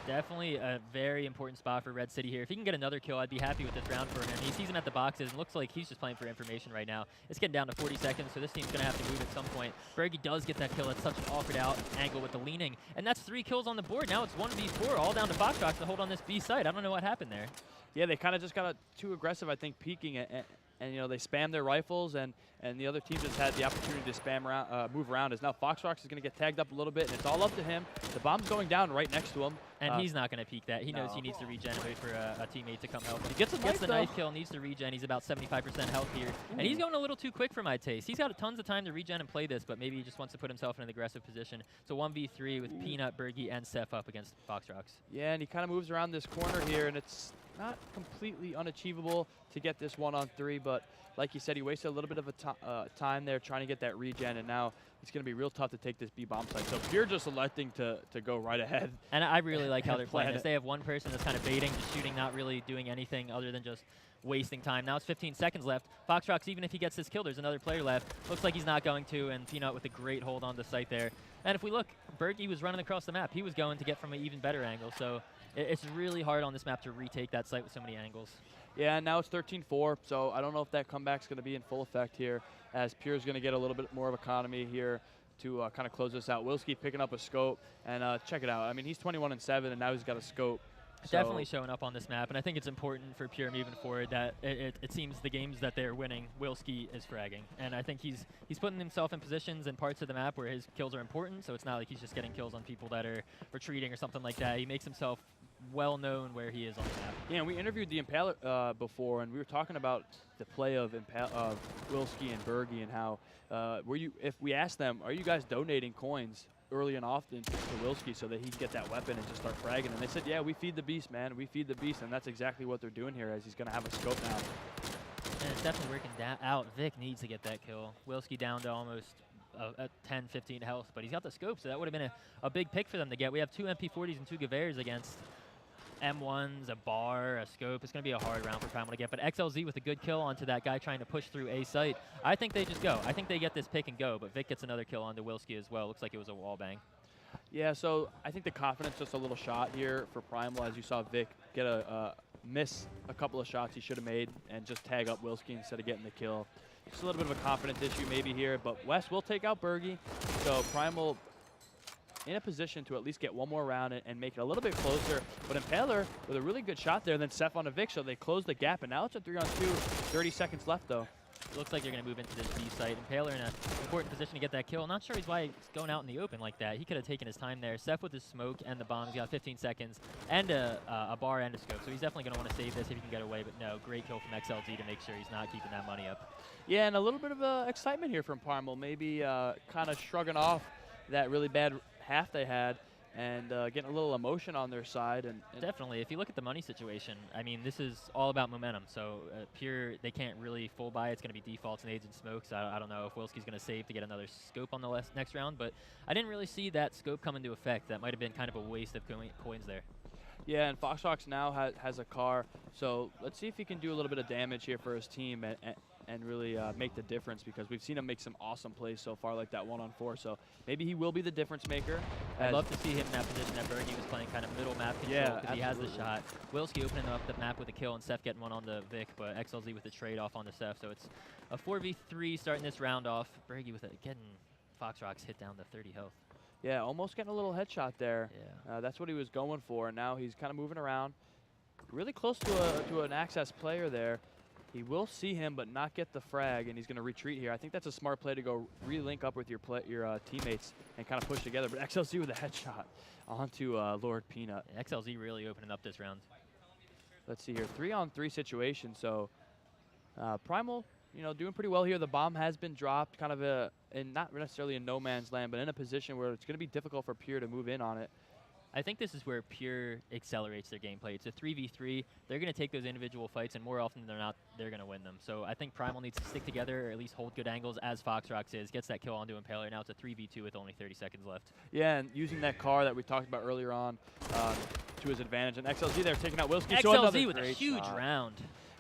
Definitely a very important spot for Redcity here. If he can get another kill, I'd be happy with this round for him. He sees him at the boxes and looks like he's just playing for information right now. It's getting down to 40 seconds, so this team's going to have to move at some point. Berghy does get that kill at such an awkward out angle with the leaning, and that's 3 kills on the board. Now it's 1v4, all down to Foxrox to hold on this B site. I don't know what happened there. Yeah, they kind of just got too aggressive, I think, peeking it. And you know, they spammed their rifles, and the other team just had the opportunity to spam around, move around. As now Foxrox is going to get tagged up a little bit, and it's all up to him. The bomb's going down right next to him. And he's not going to peek that. He knows he needs to regen and wait for a teammate to come help him. He gets the knife kill, needs to regen. He's about 75% health here. And he's going a little too quick for my taste. He's got tons of time to regen and play this, but maybe he just wants to put himself in an aggressive position. So 1v3 with Pnut, Berghy, and Ssef up against Foxrox. Yeah, and he kind of moves around this corner here, and it's not completely unachievable to get this 1-on-3, but like you said, he wasted a little bit of a time there trying to get that regen, and now it's going to be real tough to take this B bomb site. So Pure just electing to go right ahead. And I really like how they're playing this. They have one person that's kind of baiting, just shooting, not really doing anything other than just wasting time. Now it's 15 seconds left. Foxrox, even if he gets this kill, there's another player left. Looks like he's not going to, and Pnut with a great hold on the site there. And if we look, Berghy was running across the map. He was going to get from an even better angle. So it's really hard on this map to retake that site with so many angles. Yeah, and now it's 13-4, so I don't know if that comeback's going to be in full effect here, as Pure's going to get a little bit more of economy here to kind of close this out. Wilski picking up a scope, and check it out. I mean, he's 21-7, and now he's got a scope. So definitely showing up on this map, and I think it's important for Pure moving forward that it seems the games that they're winning, Wilski is fragging. And I think he's putting himself in positions and parts of the map where his kills are important, so it's not like he's just getting kills on people that are retreating or something like that. He makes himself well known where he is on the map. Yeah, and we interviewed the Impaler before, and we were talking about the play of Wilski and Berghy, and how if we asked them, are you guys donating coins early and often to Wilski so that he can get that weapon and just start fragging? And they said, yeah, we feed the beast, man. We feed the beast, and that's exactly what they're doing here, as he's going to have a scope now. And it's definitely working out. Vic needs to get that kill. Wilski down to almost 10, 15 health, but he's got the scope, so that would have been a big pick for them to get. We have 2 MP40s and 2 Gevers against M1s, a bar, a scope. It's going to be a hard round for Primal to get, but XLZ with a good kill onto that guy trying to push through A site. I think they just go. I think they get this pick and go, but Vic gets another kill onto Wilski as well. Looks like it was a wall bang. Yeah, so I think the confidence just a little shot here for Primal, as you saw Vic get miss a couple of shots he should have made and just tag up Wilski instead of getting the kill. Just a little bit of a confidence issue maybe here, but West will take out Berghy. So Primal in a position to at least get one more round and make it a little bit closer. But Impaler with a really good shot there, then Ssef on a Vic, so they close the gap, and now it's a 3-on-2, 30 seconds left though. It looks like they're going to move into this B site. Impaler in an important position to get that kill. Not sure why he's going out in the open like that. He could have taken his time there. Ssef with his smoke and the bomb. He's got 15 seconds and a bar and a scope. So he's definitely going to want to save this if he can get away. But no, great kill from XLZ to make sure he's not keeping that money up. Yeah, and a little bit of excitement here from Primal. Maybe kind of shrugging off that really bad half they had, and getting a little emotion on their side. And definitely, if you look at the money situation, I mean, this is all about momentum. So Pure, they can't really full buy. It's going to be defaults, nades, and smokes. I don't know if Wilski's going to save to get another scope on the next round, but I didn't really see that scope come into effect. That might have been kind of a waste of coins there. Yeah, and Foxrox now has a car, so let's see if he can do a little bit of damage here for his team and really make the difference, because we've seen him make some awesome plays so far, like that 1-on-4. So maybe he will be the difference maker. I'd love to see him in that position that Berghy was playing, kind of middle map control, because he has the shot. Wilski opening up the map with a kill, and Ssef getting one on the Vic, but XLZ with the trade off on the Ssef. So it's a 4v3 starting this round off. Berghy with getting Foxrox hit down to 30 health. Yeah, almost getting a little headshot there. Yeah. That's what he was going for, and now he's kind of moving around. Really close to an access player there. He will see him, but not get the frag, and he's going to retreat here. I think that's a smart play to go re-link up with your teammates and kind of push together. But XLZ with a headshot onto Lord Pnut. Yeah, XLZ really opening up this round. Let's see here, 3-on-3 situation. So Primal, doing pretty well here. The bomb has been dropped, kind of in not necessarily in no man's land, but in a position where it's going to be difficult for Pure to move in on it. I think this is where Pure accelerates their gameplay. It's a 3v3. They're going to take those individual fights, and more often than not, they're going to win them. So I think Primal needs to stick together, or at least hold good angles, as Foxrox is. Gets that kill onto Impaler. Now it's a 3v2 with only 30 seconds left. Yeah, and using that car that we talked about earlier on to his advantage. And XLZ there taking out Wilski. XLZ with a huge round.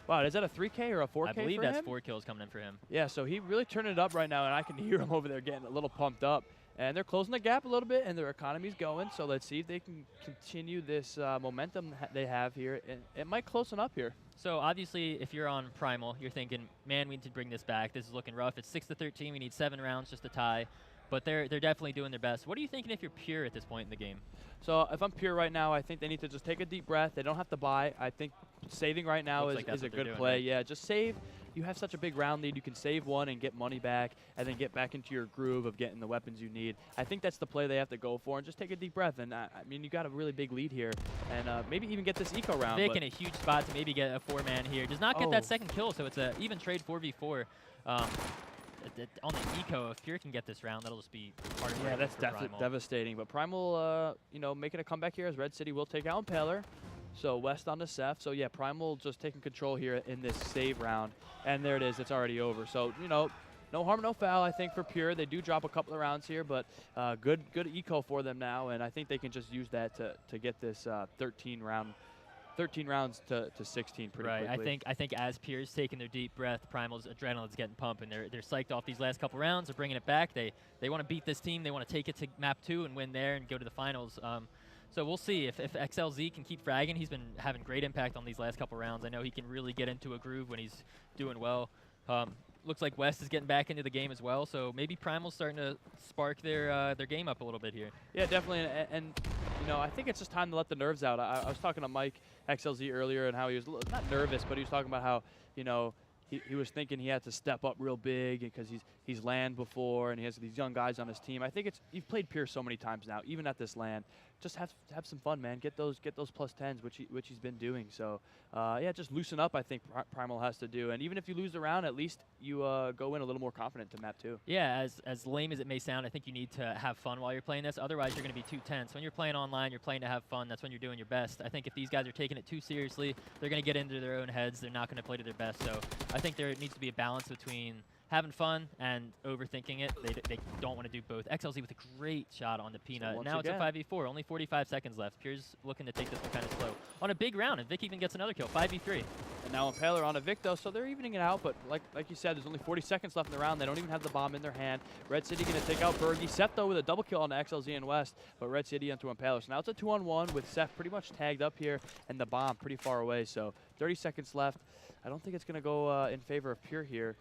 Wow, is that a 3K or a 4K I believe for that's him? 4 kills coming in for him. Yeah, so he really turned it up right now, and I can hear him over there getting a little pumped up. And they're closing the gap a little bit, and their economy's going. So let's see if they can continue this momentum they have here. And it might close up here. So obviously, if you're on Primal, you're thinking, man, we need to bring this back. This is looking rough. It's 6-13. We need 7 rounds just to tie. But they're definitely doing their best. What are you thinking if you're Pure at this point in the game? So if I'm Pure right now, I think they need to just take a deep breath. They don't have to buy. I think saving right now is a good play. Right? Yeah, just save. You have such a big round lead. You can save one and get money back, and then get back into your groove of getting the weapons you need. I think that's the play they have to go for, and just take a deep breath. And I mean, you got a really big lead here, and maybe even get this eco round. Vic in a huge spot to maybe get a 4-man here. Does not get that second kill, so it's an even trade 4v4. On the eco, if Pure can get this round, that'll just be hard. Yeah, that's definitely devastating. But Primal, you know, making a comeback here as Redcity will take out Impaler. So West on the Ssef. So yeah, Primal just taking control here in this save round. And there it is. It's already over. So, you know, no harm, no foul, I think, for Pure. They do drop a couple of rounds here, but good eco for them now. And I think they can just use that to get this 13 rounds to 16 pretty quickly. I think as Pure's taking their deep breath, Primal's adrenaline's getting pumping. They're psyched off these last couple rounds. They're bringing it back. They want to beat this team. They want to take it to map 2 and win there and go to the finals. So we'll see if XLZ can keep fragging. He's been having great impact on these last couple rounds. I know he can really get into a groove when he's doing well. Looks like West is getting back into the game as well, so maybe Primal's starting to spark their game up a little bit here. Yeah, definitely, and you know, I think it's just time to let the nerves out. I was talking to Mike XLZ earlier and how he was not nervous, but he was talking about how, you know, he was thinking he had to step up real big because he's LAN before and he has these young guys on his team. I think you've played Pierce so many times now, even at this LAN. Just have some fun, man. Get those +10s, which he's been doing. So yeah, just loosen up. I think Primal has to do, and even if you lose the round, at least you go in a little more confident to map 2. Yeah, as lame as it may sound, I think you need to have fun while you're playing this. Otherwise, you're going to be too tense. When you're playing online, you're playing to have fun. That's when you're doing your best. I think if these guys are taking it too seriously, they're going to get into their own heads. They're not going to play to their best. So I think there needs to be a balance between having fun and overthinking it. They don't want to do both. XLZ with a great shot on the Pnut. So now it's a 5v4, only 45 seconds left. Pure's looking to take this one kind of slow. On a big round, and Vic even gets another kill, 5v3. And now Impaler on a Vic, though, so they're evening it out, but like you said, there's only 40 seconds left in the round. They don't even have the bomb in their hand. Redcity going to take out Berghy. Ssef, though, with a double kill on the XLZ and West, but Redcity into Impaler. So now it's a 2-on-1 with Ssef pretty much tagged up here and the bomb pretty far away. So 30 seconds left. I don't think it's going to go in favor of Pure here.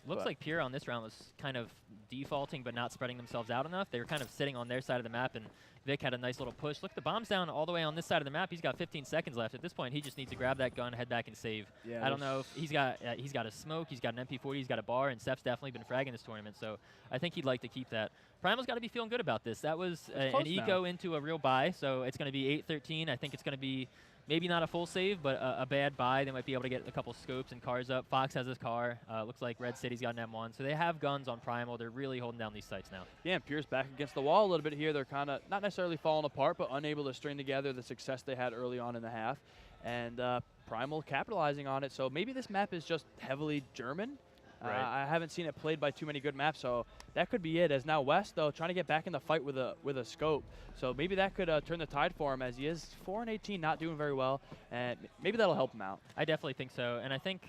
Looks like Pure on this round was kind of defaulting but not spreading themselves out enough. They were kind of sitting on their side of the map, and Vic had a nice little push. Look, the bomb's down all the way on this side of the map. He's got 15 seconds left. At this point, he just needs to grab that gun, head back, and save. Yeah, I don't know if he's got a smoke, he's got an MP40, he's got a bar, and Ssef's definitely been fragging this tournament, so I think he'd like to keep that. Primal's got to be feeling good about this. That was an eco into a real buy, so it's going to be 8-13. I think it's going to be maybe not a full save, but a bad buy. They might be able to get a couple scopes and cars up. Fox has his car. Looks like Redcity's got an M1. So they have guns on Primal. They're really holding down these sites now. Yeah, and Pure's back against the wall a little bit here. They're kind of not necessarily falling apart, but unable to string together the success they had early on in the half. And Primal capitalizing on it. So maybe this map is just heavily German. Right. I haven't seen it played by too many good maps, so that could be it. As now West, though, trying to get back in the fight with a scope. So maybe that could turn the tide for him, as he is 4-18, not doing very well, and maybe that'll help him out. I definitely think so, and I think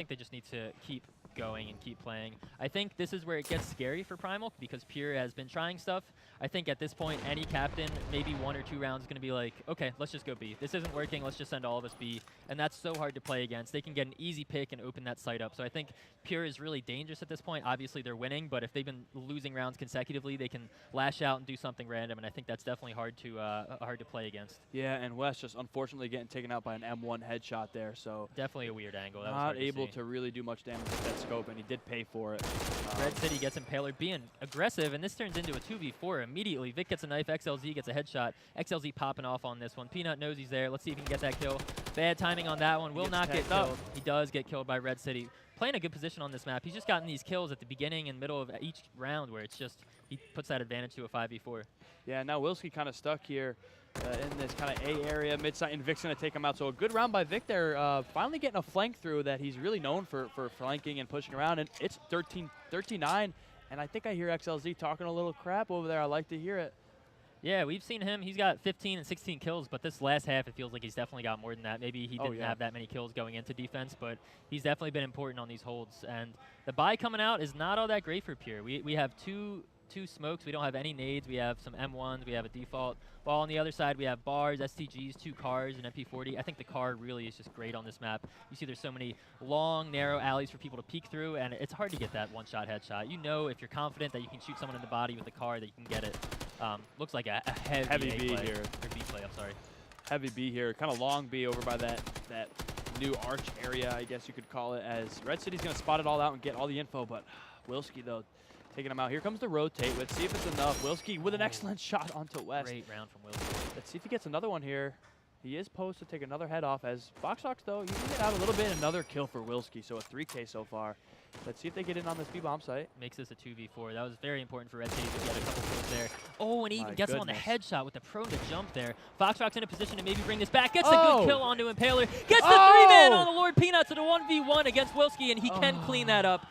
they just need to keep going and keep playing. I think this is where it gets scary for Primal because Pure has been trying stuff. I think at this point, any captain, maybe 1 or 2 rounds is going to be like, okay, let's just go B. This isn't working. Let's just send all of us B. And that's so hard to play against. They can get an easy pick and open that site up. So I think Pure is really dangerous at this point. Obviously, they're winning, but if they've been losing rounds consecutively, they can lash out and do something random. And I think that's definitely hard to play against. Yeah, and West just unfortunately getting taken out by an M1 headshot there. So definitely a weird angle. That not was able to really do much damage with that scope, and he did pay for it. Redcity gets Impaler being aggressive, and this turns into a 2v4 immediately. Vic gets a knife, XLZ gets a headshot. XLZ popping off on this one. Pnut knows he's there. Let's see if he can get that kill. Bad timing on that one. Will not get killed. He does get killed by Redcity. Playing a good position on this map. He's just gotten these kills at the beginning and middle of each round where it's just, he puts that advantage to a 5v4. Yeah, now Wilski kind of stuck here in this kind of A area, mid-site, and Vic's going to take him out. So a good round by Vic there, finally getting a flank through that he's really known for flanking and pushing around, and it's 13-9, and I think I hear XLZ talking a little crap over there. I like to hear it. Yeah, we've seen him. He's got 15 and 16 kills, but this last half, it feels like he's definitely got more than that. Maybe he didn't have that many kills going into defense, but he's definitely been important on these holds. And the buy coming out is not all that great for Pure. We have two 2 smokes. We don't have any nades. We have some M1s. We have a default. While on the other side, we have bars, STGs, 2 cars, and MP40. I think the car really is just great on this map. You see there's so many long, narrow alleys for people to peek through, and it's hard to get that one-shot headshot. You know if you're confident that you can shoot someone in the body with the car that you can get it. Looks like a heavy B play. here. Or B play, I'm sorry. Heavy B here, kind of long B over by that new arch area, I guess you could call it, as Redcity's going to spot it all out and get all the info, but Wilski, though, taking him out. Here comes the rotate. Let's see if it's enough. Wilski with an excellent shot onto West. Great round from Wilski. Let's see if he gets another one here. He is posed to take another head off, as Foxrox, though, you can get out a little bit. Another kill for Wilski, so a 3K so far. Let's see if they get in on this B-bomb site. Makes this a 2v4. That was very important for Redcity to get a couple kills there. Oh, and he even gets him on the headshot with the prone to jump there. Foxrox in a position to maybe bring this back. Gets a good kill onto Impaler. Gets the 3-man on the Lord Pnut to the 1v1 against Wilski, and he can clean that up.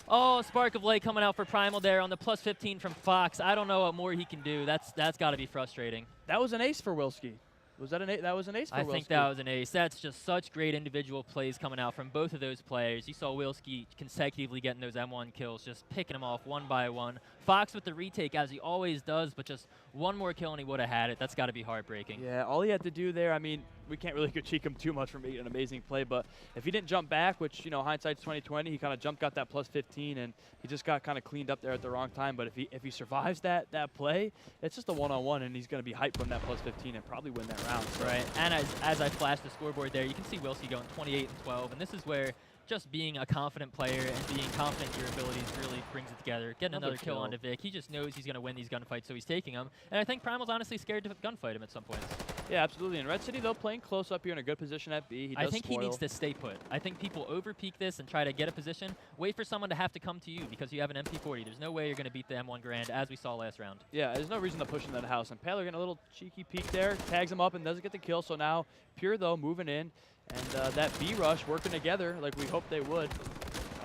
Oh, Spark of Light coming out for Primal there on the plus 15 from Fox. I don't know what more he can do. That's got to be frustrating. That was an ace for Wilski. Was that an ace? That was an ace for Wilski. I think that was an ace. That's just such great individual plays coming out from both of those players. You saw Wilski consecutively getting those M1 kills, just picking them off one by one. Fox with the retake, as he always does, but just one more kill and he would have had it. That's got to be heartbreaking. Yeah, all he had to do there, I mean, we can't really critique him too much for making an amazing play, but if he didn't jump back, which, you know, hindsight's 20/20, he kind of got that plus 15, and he just got kind of cleaned up there at the wrong time. But if he survives that play, it's just a one-on-one, and he's going to be hyped from that plus 15 and probably win that round. So. Right, and as I flashed the scoreboard there, you can see Wilski going 28 and 12, and this is where just being a confident player and being confident in your abilities really brings it together. Getting another kill onto Vic. He just knows he's going to win these gunfights, so he's taking them. And I think Primal's honestly scared to gunfight him at some points. Yeah, absolutely. And Redcity, though, playing close up here in a good position at B. I think he needs to stay put. I think people over-peek this and try to get a position. Wait for someone to have to come to you because you have an MP40. There's no way you're going to beat the M1 Grand, as we saw last round. Yeah, there's no reason to push into the house. And Impaler getting a little cheeky peek there, tags him up and doesn't get the kill. So now Pure, though, moving in. And that B rush working together like we hoped they would.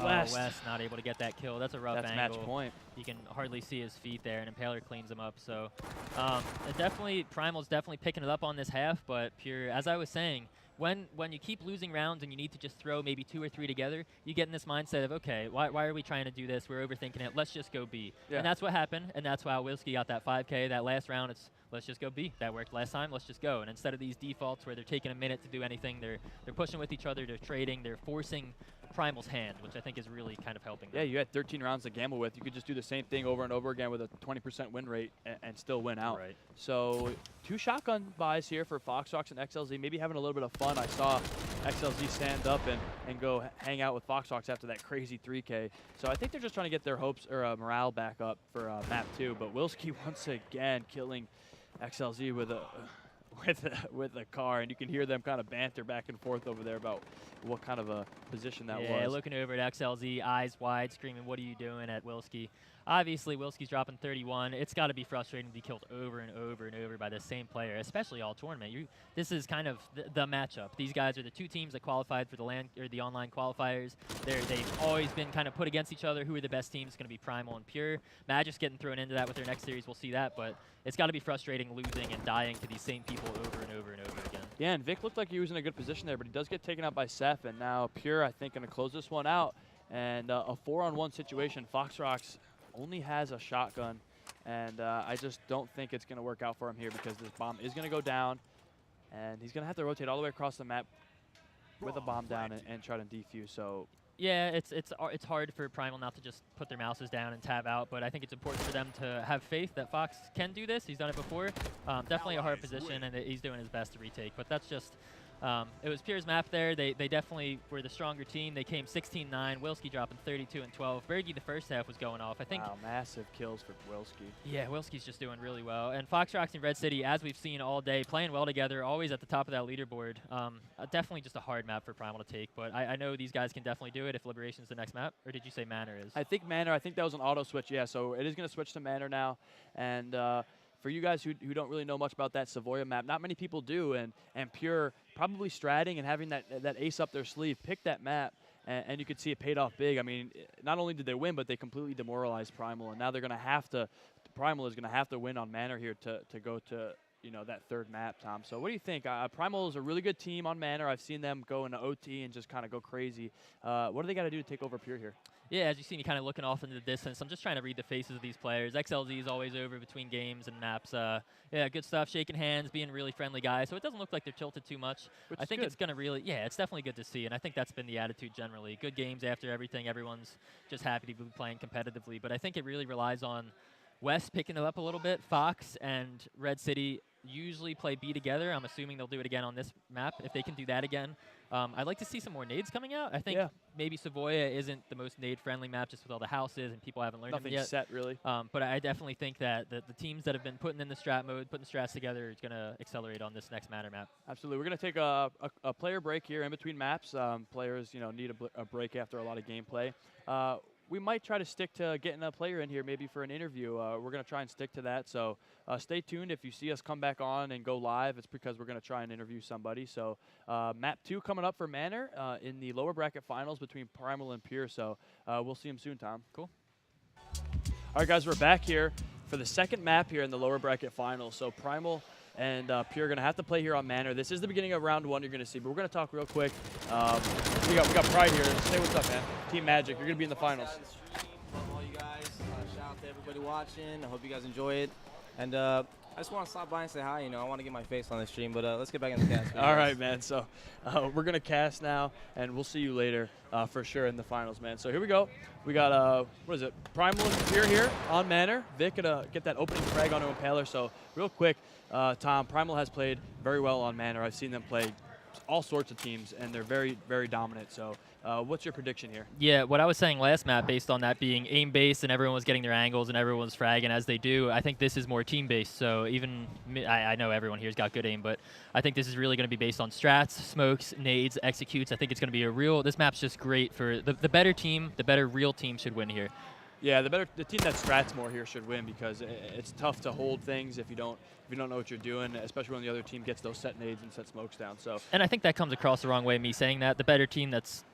West not able to get that kill. That's a rough angle. That's match point. You can hardly see his feet there, and Impaler cleans him up. So Primal's definitely picking it up on this half, but Pure, as I was saying, when you keep losing rounds and you need to just throw maybe 2 or 3 together, you get in this mindset of, okay, why are we trying to do this? We're overthinking it. Let's just go B. Yeah. And that's what happened, and that's why Wilski got that 5K. That last round, it's let's just go B. That worked last time. Let's just go. And instead of these defaults where they're taking a minute to do anything, they're pushing with each other, they're trading, they're forcing Primal's hand, which I think is really kind of helping them. Yeah, you had 13 rounds to gamble with. You could just do the same thing over and over again with a 20% win rate and still win out. Right. So 2 shotgun buys here for Foxrox and XLZ, maybe having a little bit of fun. I saw XLZ stand up and go hang out with Foxrox after that crazy 3K. So I think they're just trying to get their hopes or morale back up for map 2. But Wilski once again killing XLZ with a car, and you can hear them kind of banter back and forth over there about what kind of a position that was. Yeah, looking over at XLZ, eyes wide, screaming, "What are you doing?" at Wilski. Obviously, Wilski's dropping 31. It's got to be frustrating to be killed over and over and over by the same player, especially all tournament. This is kind of the matchup. These guys are the 2 teams that qualified for the online qualifiers. They've always been kind of put against each other. Who are the best teams? It's going to be Primal and Pure. Magic's getting thrown into that with their next series. We'll see that, but it's got to be frustrating losing and dying to these same people over and over and over again. Yeah, and Vic looked like he was in a good position there, but he does get taken out by Ssef, and now Pure, I think, going to close this one out. And a 4-on-1 situation. Foxrox only has a shotgun, and I just don't think it's going to work out for him here because this bomb is going to go down, and he's going to have to rotate all the way across the map with a bomb down and try to defuse. So yeah, it's hard for Primal not to just put their mouses down and tab out, but I think it's important for them to have faith that Fox can do this. He's done it before. Definitely a hard position, and he's doing his best to retake, but that's just it was Pure's map there. They definitely were the stronger team. They came 16-9. Wilski dropping 32 and 12. Berghy the first half was going off. I think. Wow, massive kills for Wilski. Yeah, Wilski's just doing really well. And Foxrox and Redcity, as we've seen all day, playing well together, always at the top of that leaderboard. Definitely just a hard map for Primal to take, but I know these guys can definitely do it if Liberation's the next map. Or did you say Manor is? I think Manor. I think that was an auto switch. Yeah, so it is going to switch to Manor now. And for you guys who don't really know much about that Savoia map, not many people do, and Pure probably stratting and having that ace up their sleeve, pick that map, and you could see it paid off big. I mean, not only did they win, but they completely demoralized Primal, and now they're going to have to, Primal is going to have to win on Manor here to go to, you know, that 3rd map, Tom. So what do you think? Primal is a really good team on Manor. I've seen them go into OT and just kind of go crazy. What do they got to do to take over Pure here? Yeah, as you see me kind of looking off into the distance, I'm just trying to read the faces of these players. XLZ is always over between games and maps. Yeah, good stuff, shaking hands, being really friendly guys. So it doesn't look like they're tilted too much. I think it's going to really, yeah, it's definitely good to see. And I think that's been the attitude generally. Good games after everything. Everyone's just happy to be playing competitively. But I think it really relies on West picking it up a little bit. Fox and Redcity usually play B together. I'm assuming they'll do it again on this map. If they can do that again, I'd like to see some more nades coming out. I think maybe Savoia isn't the most nade-friendly map just with all the houses and people haven't learned them yet. Nothing set, really. But I definitely think that the teams that have been putting in the strat mode, putting the strats together, is going to accelerate on this next Manor map. Absolutely. We're going to take a player break here in between maps. Players, need a break after a lot of gameplay. We might try to stick to getting a player in here maybe for an interview. We're going to try and stick to that. So stay tuned. If you see us come back on and go live, it's because we're going to try and interview somebody. So map 2 coming up for Manor in the lower bracket finals between Primal and Pure. So we'll see him soon, Tom. Cool. All right, guys, we're back here for the second map here in the lower bracket finals. So Primal and Pure are going to have to play here on Manor. This is the beginning of round 1 you're going to see, but we're going to talk real quick. We got Pride here. Say what's up, man. Team Magic, you're going to be in the finals. Love all you guys. Shout out to everybody watching. I hope you guys enjoy it. And I just want to stop by and say hi. I want to get my face on the stream, but let's get back in the cast. All right, man. So we're going to cast now, and we'll see you later for sure in the finals, man. So here we go. We got, what is it, Primal and Pure here on Manor. Vic going to get that opening frag onto Impaler. So real quick, Tom, Primal has played very well on Manor. I've seen them play all sorts of teams, and they're very, very dominant. So what's your prediction here? Yeah, what I was saying last map, based on that being aim-based and everyone was getting their angles and everyone was fragging as they do, I think this is more team-based. So even, I know everyone here's got good aim, but I think this is really going to be based on strats, smokes, nades, executes. I think it's going to be this map's just great for the better team, the better real team should win here. Yeah, the team that strats more here should win because it's tough to hold things if you don't know what you're doing, especially when the other team gets those set nades and set smokes down. So, and I think that comes across the wrong way, me saying that. The better team that's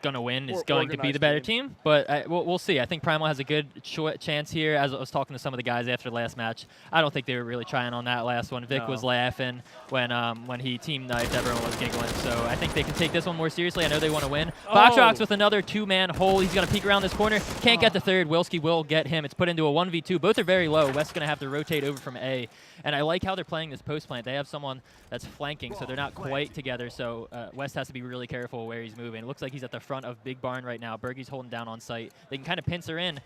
going to win is going to be the better team, but we'll see. I think Primal has a good chance here. As I was talking to some of the guys after the last match, I don't think they were really trying on that last one. Vic was laughing when he team knifed. Everyone was giggling. So I think they can take this one more seriously. I know they want to win. Foxrox with another 2-man hole. He's going to peek around this corner. Can't get the third. Wilski will get him. It's put into a 1v2. Both are very low. West's going to have to rotate over from A. And I like how they're playing this post plant. They have someone that's flanking, so they're not quite together. So West has to be really careful where he's moving. It looks like he's at the front of Big Barn right now. Berghy's holding down on site. They can kind of pincer in.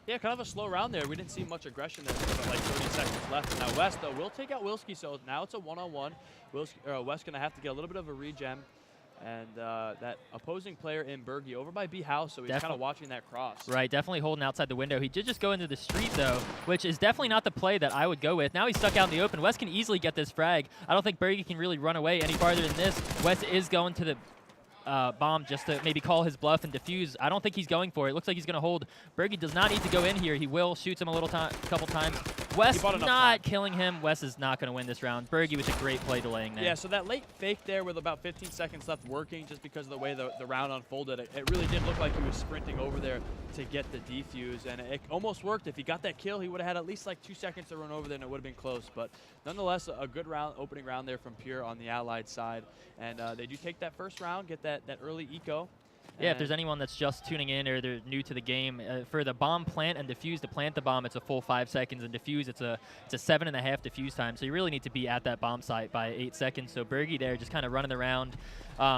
Yeah, kind of a slow round there. We didn't see much aggression there. Like 30 seconds left. And now West, though, will take out Wilski. So now it's a one-on-one. West going to have to get a little bit of a regen. And that opposing player in Berghy over by B house, so he's kind of watching that cross. Right, definitely holding outside the window. He did just go into the street, though, which is definitely not the play that I would go with. Now he's stuck out in the open. West can easily get this frag. I don't think Berghy can really run away any farther than this. West is going to the bomb just to maybe call his bluff and defuse. I don't think he's going for it. It looks like he's going to hold. Berghy does not need to go in here. He will. Shoots him a couple times. West not killing him. West is not going to win this round. Berghy with a great play delaying there. Yeah, so that late fake there with about 15 seconds left working just because of the way the round unfolded, it really did look like he was sprinting over there to get the defuse, and it almost worked. If he got that kill, he would have had at least like 2 seconds to run over there, and it would have been close. But nonetheless, a good opening round there from Pure on the Allied side. And they do take that first round, get that early eco. Yeah, if there's anyone that's just tuning in or they're new to the game, for the bomb plant and defuse, to plant the bomb, it's a full 5 seconds, and defuse, it's a 7.5 defuse time. So you really need to be at that bomb site by 8 seconds. So Berghy there just kind of running around,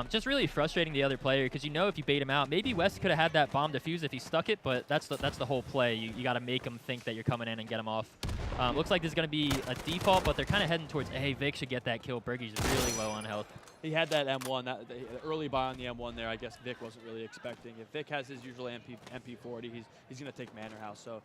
just really frustrating the other player because if you bait him out, maybe West could have had that bomb defuse if he stuck it, but that's the whole play. You got to make him think that you're coming in and get him off. Looks like this is going to be a default, but they're kind of heading towards, hey, Vic should get that kill. Bergy's really low on health. He had that M1, the early buy on the M1 there. I guess Vic wasn't really expecting. If Vic has his usual MP40, he's going to take Manorhouse. So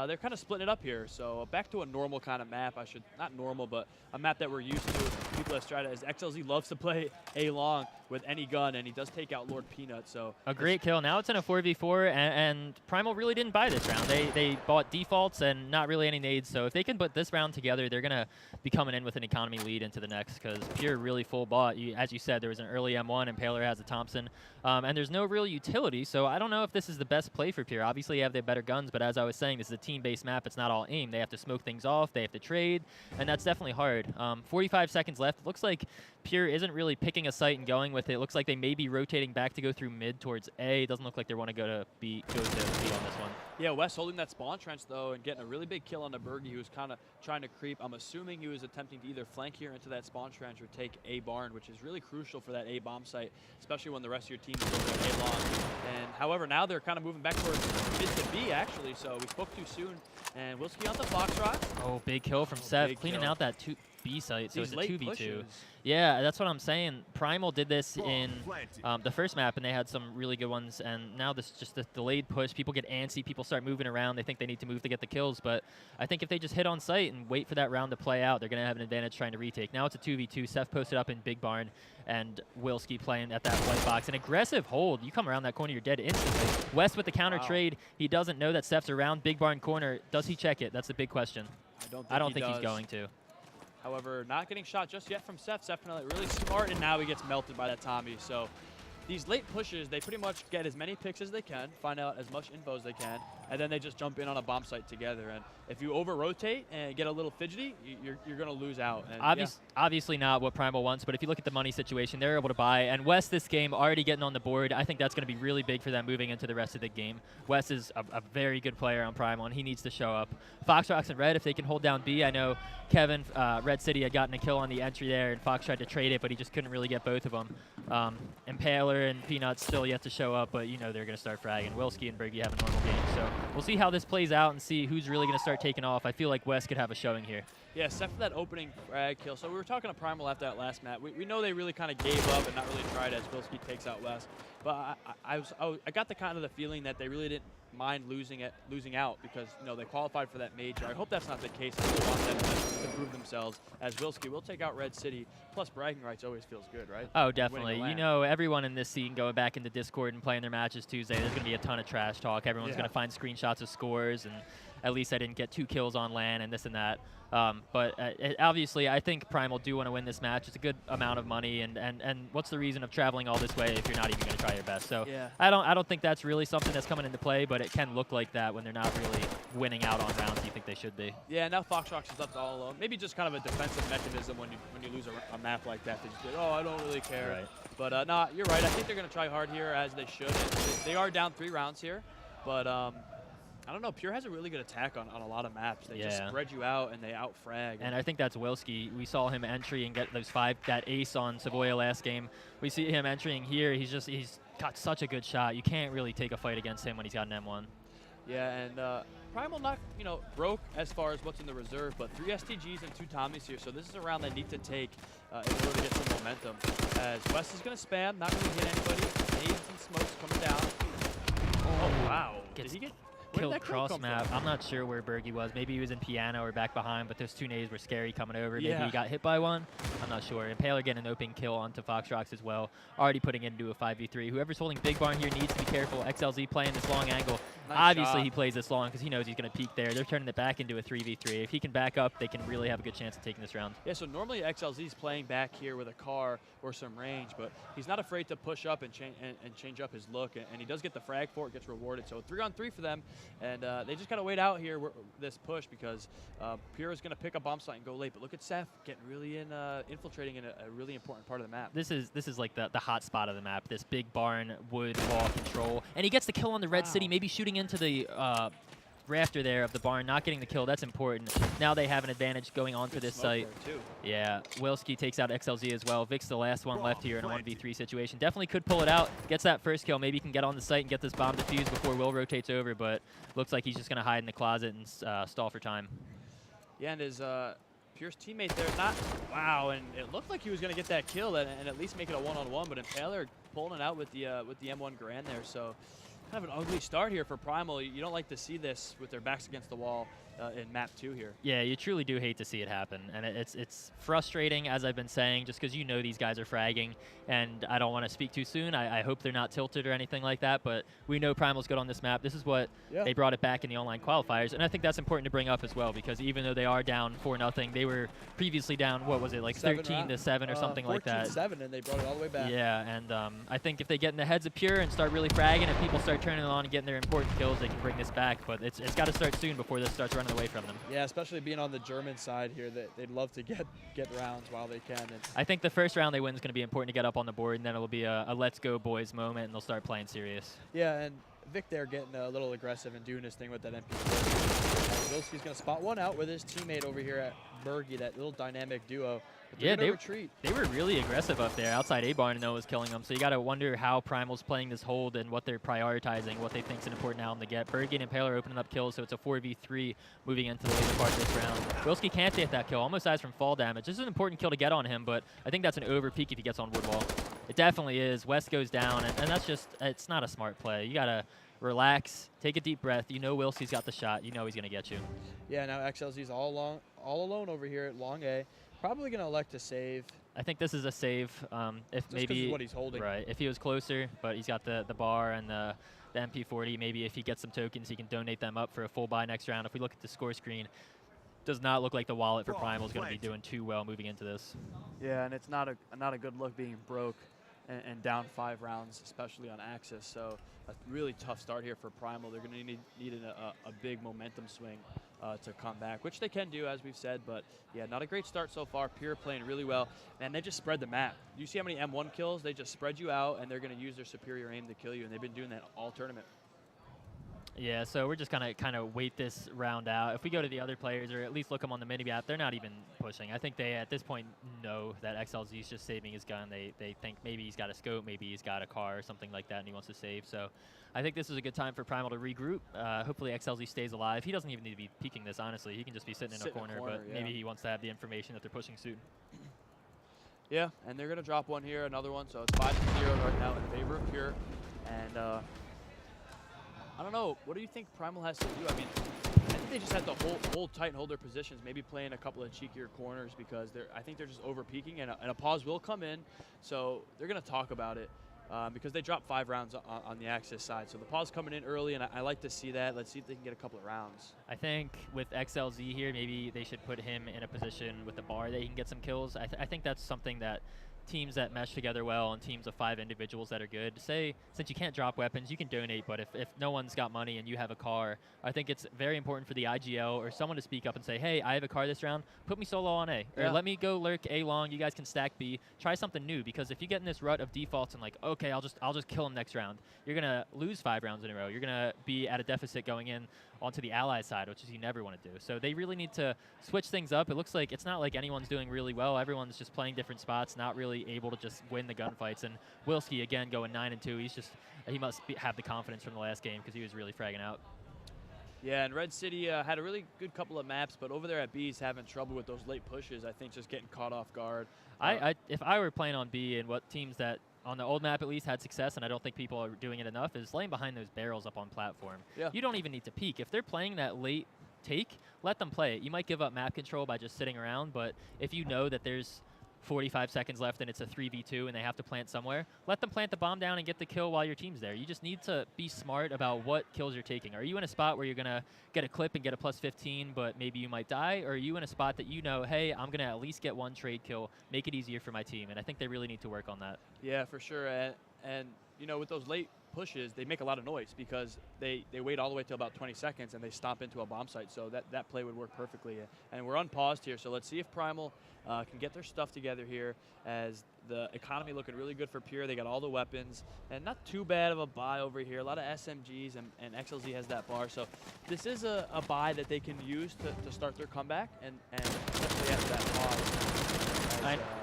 they're kind of splitting it up here. So back to a normal kind of map. Not normal, but a map that we're used to. People at Strata, as XLZ loves to play A long with any gun, and he does take out Lord Pnut. So a great kill. Now it's in a 4v4, and Primal really didn't buy this round. They bought defaults and not really any nades. So if they can put this round together, they're going to be coming in with an economy lead into the next because Pure really full bought. As you said, there was an early M1, Impaler has a Thompson, and there's no real utility. So I don't know if this is the best play for Pure. Obviously, you have the better guns, but as I was saying, this is a team-based map. It's not all aim. They have to smoke things off. They have to trade, and that's definitely hard. 45 seconds left. Looks like Pure isn't really picking a site and going with with it. Looks like they may be rotating back to go through mid towards A. It doesn't look like they want to go to B on this one. Yeah, West holding that spawn trench, though, and getting a really big kill on the Berghy, who was kind of trying to creep. I'm assuming he was attempting to either flank here into that spawn trench or take A barn, which is really crucial for that A bomb site, especially when the rest of your team is over at A long. And however, now they're kind of moving back towards mid to B, actually, so we spoke too soon. And Wilski on the Foxrox. Oh, big kill from Ssef, cleaning out that B site, so These it's a 2v2. pushes. Yeah, that's what I'm saying. Primal did this in the first map, and they had some really good ones, and now this just the delayed push. People get antsy, people start moving around. They think they need to move to get the kills, but I think if they just hit on site and wait for that round to play out, they're going to have an advantage trying to retake. Now it's a 2v2. Ssef posted up in Big Barn, and Wilski playing at that white box. An aggressive hold. You come around that corner, you're dead instantly. West with the counter trade. He doesn't know that Ssef's around Big Barn corner. Does he check it? That's the big question. I don't think he's going to. However, not getting shot just yet from Ssef. Ssef really smart, and now he gets melted by that Tommy. So these late pushes, they pretty much get as many picks as they can, find out as much info as they can, and then they just jump in on a bomb site together. And if you over-rotate and get a little fidgety, you're going to lose out. And obviously not what Primal wants, but if you look at the money situation, they're able to buy. And West this game already getting on the board. I think that's going to be really big for them moving into the rest of the game. West is a very good player on Primal, and he needs to show up. Foxrox and Red, if they can hold down B, I know Kevin, Redcity had gotten a kill on the entry there, and Fox tried to trade it, but he just couldn't really get both of them. Impaler and Pnut still yet to show up, but you know they're going to start fragging. Wilski and Berghy have a normal game, so we'll see how this plays out and see who's really going to start taking off. I feel like West could have a showing here. Yeah, except for that opening frag kill. So we were talking to Primal after that last map. We know they really kind of gave up and not really tried as Wilski takes out West. But I got the kind of the feeling that they really didn't mind losing out because they qualified for that major. I hope that's not the case. I really want them to prove themselves as Wilski will take out Redcity. Plus bragging rights always feels good, right? Oh, definitely. Everyone in this scene going back into Discord and playing their matches Tuesday, there's going to be a ton of trash talk. Everyone's going to find screenshots of scores and at least I didn't get 2 kills on LAN and this and that. But obviously, I think Primal do want to win this match. It's a good amount of money, and what's the reason of traveling all this way if you're not even going to try your best? So I don't think that's really something that's coming into play, but it can look like that when they're not really winning out on rounds you think they should be. Yeah, now Foxrox is left all alone. Maybe just kind of a defensive mechanism when you lose a map like that. They just go, I don't really care. Right. But no, you're right. I think they're going to try hard here as they should. They are down 3 rounds here, but I don't know. Pure has a really good attack on a lot of maps. They just spread you out and they out-frag. And I think that's Wilski. We saw him entry and get those 5, that ace on Savoia last game. We see him entering here. He's got such a good shot. You can't really take a fight against him when he's got an M1. Yeah, and Primal not, broke as far as what's in the reserve, but 3 STGs and 2 Tommies here. So this is a round they need to take in order to get some momentum. As West is going to spam, not really hit anybody. Nades and smokes coming down. Oh, wow. Did he get killed cross map? I'm not sure where Berghy was. Maybe he was in piano or back behind, but those 2 nades were scary coming over. Maybe he got hit by one. I'm not sure. Impaler getting an open kill onto Foxrox as well. Already putting into a 5v3. Whoever's holding Big Barn here needs to be careful. XLZ playing this long angle. Obviously, he plays this long because he knows he's going to peek there. They're turning it back into a 3v3. If he can back up, they can really have a good chance of taking this round. Yeah, so normally XLZ's playing back here with a car or some range, but he's not afraid to push up and change up his look, and he does get the frag for it, gets rewarded. So 3-on-3 for them, and they just got to wait out here this push because Pure is going to pick a bomb site and go late. But look at Ssef getting really infiltrating in a really important part of the map. This is like the hot spot of the map. This Big Barn wood wall control, and he gets the kill on the Redcity, maybe shooting into the rafter there of the barn, not getting the kill. That's important. Now they have an advantage going on to this site. Yeah, Wilski takes out XLZ as well. Vic's the last one left here in a 1v3 situation. Definitely could pull it out. Gets that first kill. Maybe he can get on the site and get this bomb defused before Will rotates over, but looks like he's just going to hide in the closet and stall for time. Yeah, and his Pure's teammate there, wow, and it looked like he was going to get that kill and at least make it a 1-on-1, but Impaler pulling it out with the M1 Grand there, so kind of an ugly start here for Primal. You don't like to see this with their backs against the wall in map 2 here. Yeah, you truly do hate to see it happen, and it's frustrating, as I've been saying, just because these guys are fragging, and I don't want to speak too soon. I hope they're not tilted or anything like that, but we know Primal's good on this map. This is what they brought it back in the online qualifiers, and I think that's important to bring up as well, because even though they are down 4-0, they were previously down, what was it, like 13-7 or something like that. 14-7, and they brought it all the way back. Yeah, and I think if they get in the heads of Pure and start really fragging, if people start turning it on and getting their important kills, they can bring this back, but it's got to start soon before this starts running away from them. Yeah, especially being on the German side here, they'd love to get rounds while they can. I think the first round they win is going to be important to get up on the board, and then it'll be a let's go boys moment, and they'll start playing serious. Yeah, and Vic there getting a little aggressive and doing his thing with that MP4. Wilski's going to spot one out with his teammate over here at Berghy, that little dynamic duo. Yeah, they were really aggressive up there. Outside A-Barn, and was killing them. So you got to wonder how Primal's playing this hold and what they're prioritizing, what they think is an important album to get. Berghy and Impaler opening up kills, so it's a 4v3 moving into the later part of this round. Wilski can't get that kill. Almost dies from fall damage. This is an important kill to get on him, but I think that's an over peak if he gets on wood wall. It definitely is. West goes down, and that's just, it's not a smart play. You got to relax, take a deep breath. You know Wilski's got the shot. You know he's going to get you. Yeah, now XLZ's all alone over here at long A. Probably going to elect to save. I think this is a save. If Just maybe what he's holding. Right. If he was closer, but he's got the bar and the MP40. Maybe if he gets some tokens, he can donate them up for a full buy next round. If we look at the score screen, does not look like the wallet for Primal is going to be doing too well moving into this. Yeah, and it's not a good look being broke and down 5 rounds, especially on Axis. So a really tough start here for Primal. They're going to need a big momentum swing to come back, which they can do, as we've said. But yeah, not a great start so far. Pure playing really well, and they just spread the map. You see how many M1 kills? They just spread you out, and they're going to use their superior aim to kill you, and they've been doing that all tournament. Yeah, so we're just gonna kind of wait this round out. If we go to the other players, or at least look them on the mini map, they're not even pushing. I think they, at this point, know that XLZ is just saving his gun. They think maybe he's got a scope, maybe he's got a car or something like that, and he wants to save. So I think this is a good time for Primal to regroup. Hopefully XLZ stays alive. He doesn't even need to be peeking this, honestly. He can just be sitting in a corner, but yeah. maybe he wants to have the information that they're pushing soon. Yeah, and they're going to drop one here, another one. So it's 5-0 right now in favor of Pure. And I don't know. What do you think Primal has to do? I mean, I think they just have to hold tight and hold their positions, maybe play in a couple of cheekier corners because I think they're just over-peaking, and a pause will come in. So they're going to talk about it because they dropped 5 rounds on the Axis side. So the pause coming in early, and I like to see that. Let's see if they can get a couple of rounds. I think with XLZ here, maybe they should put him in a position with the bar that he can get some kills. I think that's something that teams that mesh together well and teams of 5 individuals that are good. Say, since you can't drop weapons, you can donate, but if no one's got money and you have a car, I think it's very important for the IGL or someone to speak up and say, hey, I have a car this round, put me solo on A. Or let me go lurk A long, you guys can stack B. Try something new, because if you get in this rut of defaults and like, okay, I'll just kill him next round, you're going to lose 5 rounds in a row. You're going to be at a deficit going in onto the ally side, which is you never want to do. So they really need to switch things up. It looks like it's not like anyone's doing really well. Everyone's just playing different spots, not really able to just win the gunfights. And Wilski, again, going 9-2. He must have the confidence from the last game because he was really fragging out. Yeah, and Redcity had a really good couple of maps, but over there at B, he's having trouble with those late pushes. I think just getting caught off guard. If I were playing on B, and what teams that on the old map at least had success, and I don't think people are doing it enough, is laying behind those barrels up on platform. Yeah. You don't even need to peek. If they're playing that late take, let them play it. You might give up map control by just sitting around, but if you know that there's 45 seconds left and it's a 3v2 and they have to plant somewhere, let them plant the bomb down and get the kill while your team's there. You just need to be smart about what kills you're taking. Are you in a spot where you're going to get a clip and get a +15, but maybe you might die? Or are you in a spot that you know, hey, I'm going to at least get 1 trade kill, make it easier for my team? And I think they really need to work on that. Yeah, for sure. And you know, with those late pushes, they make a lot of noise because they wait all the way till about 20 seconds and they stomp into a bomb site. So that play would work perfectly. And we're unpaused here, so let's see if Primal can get their stuff together here, as the economy looking really good for Pure. They got all the weapons and not too bad of a buy over here. A lot of SMGs, and XLZ has that bar. So this is a buy that they can use to start their comeback, and especially after that pause.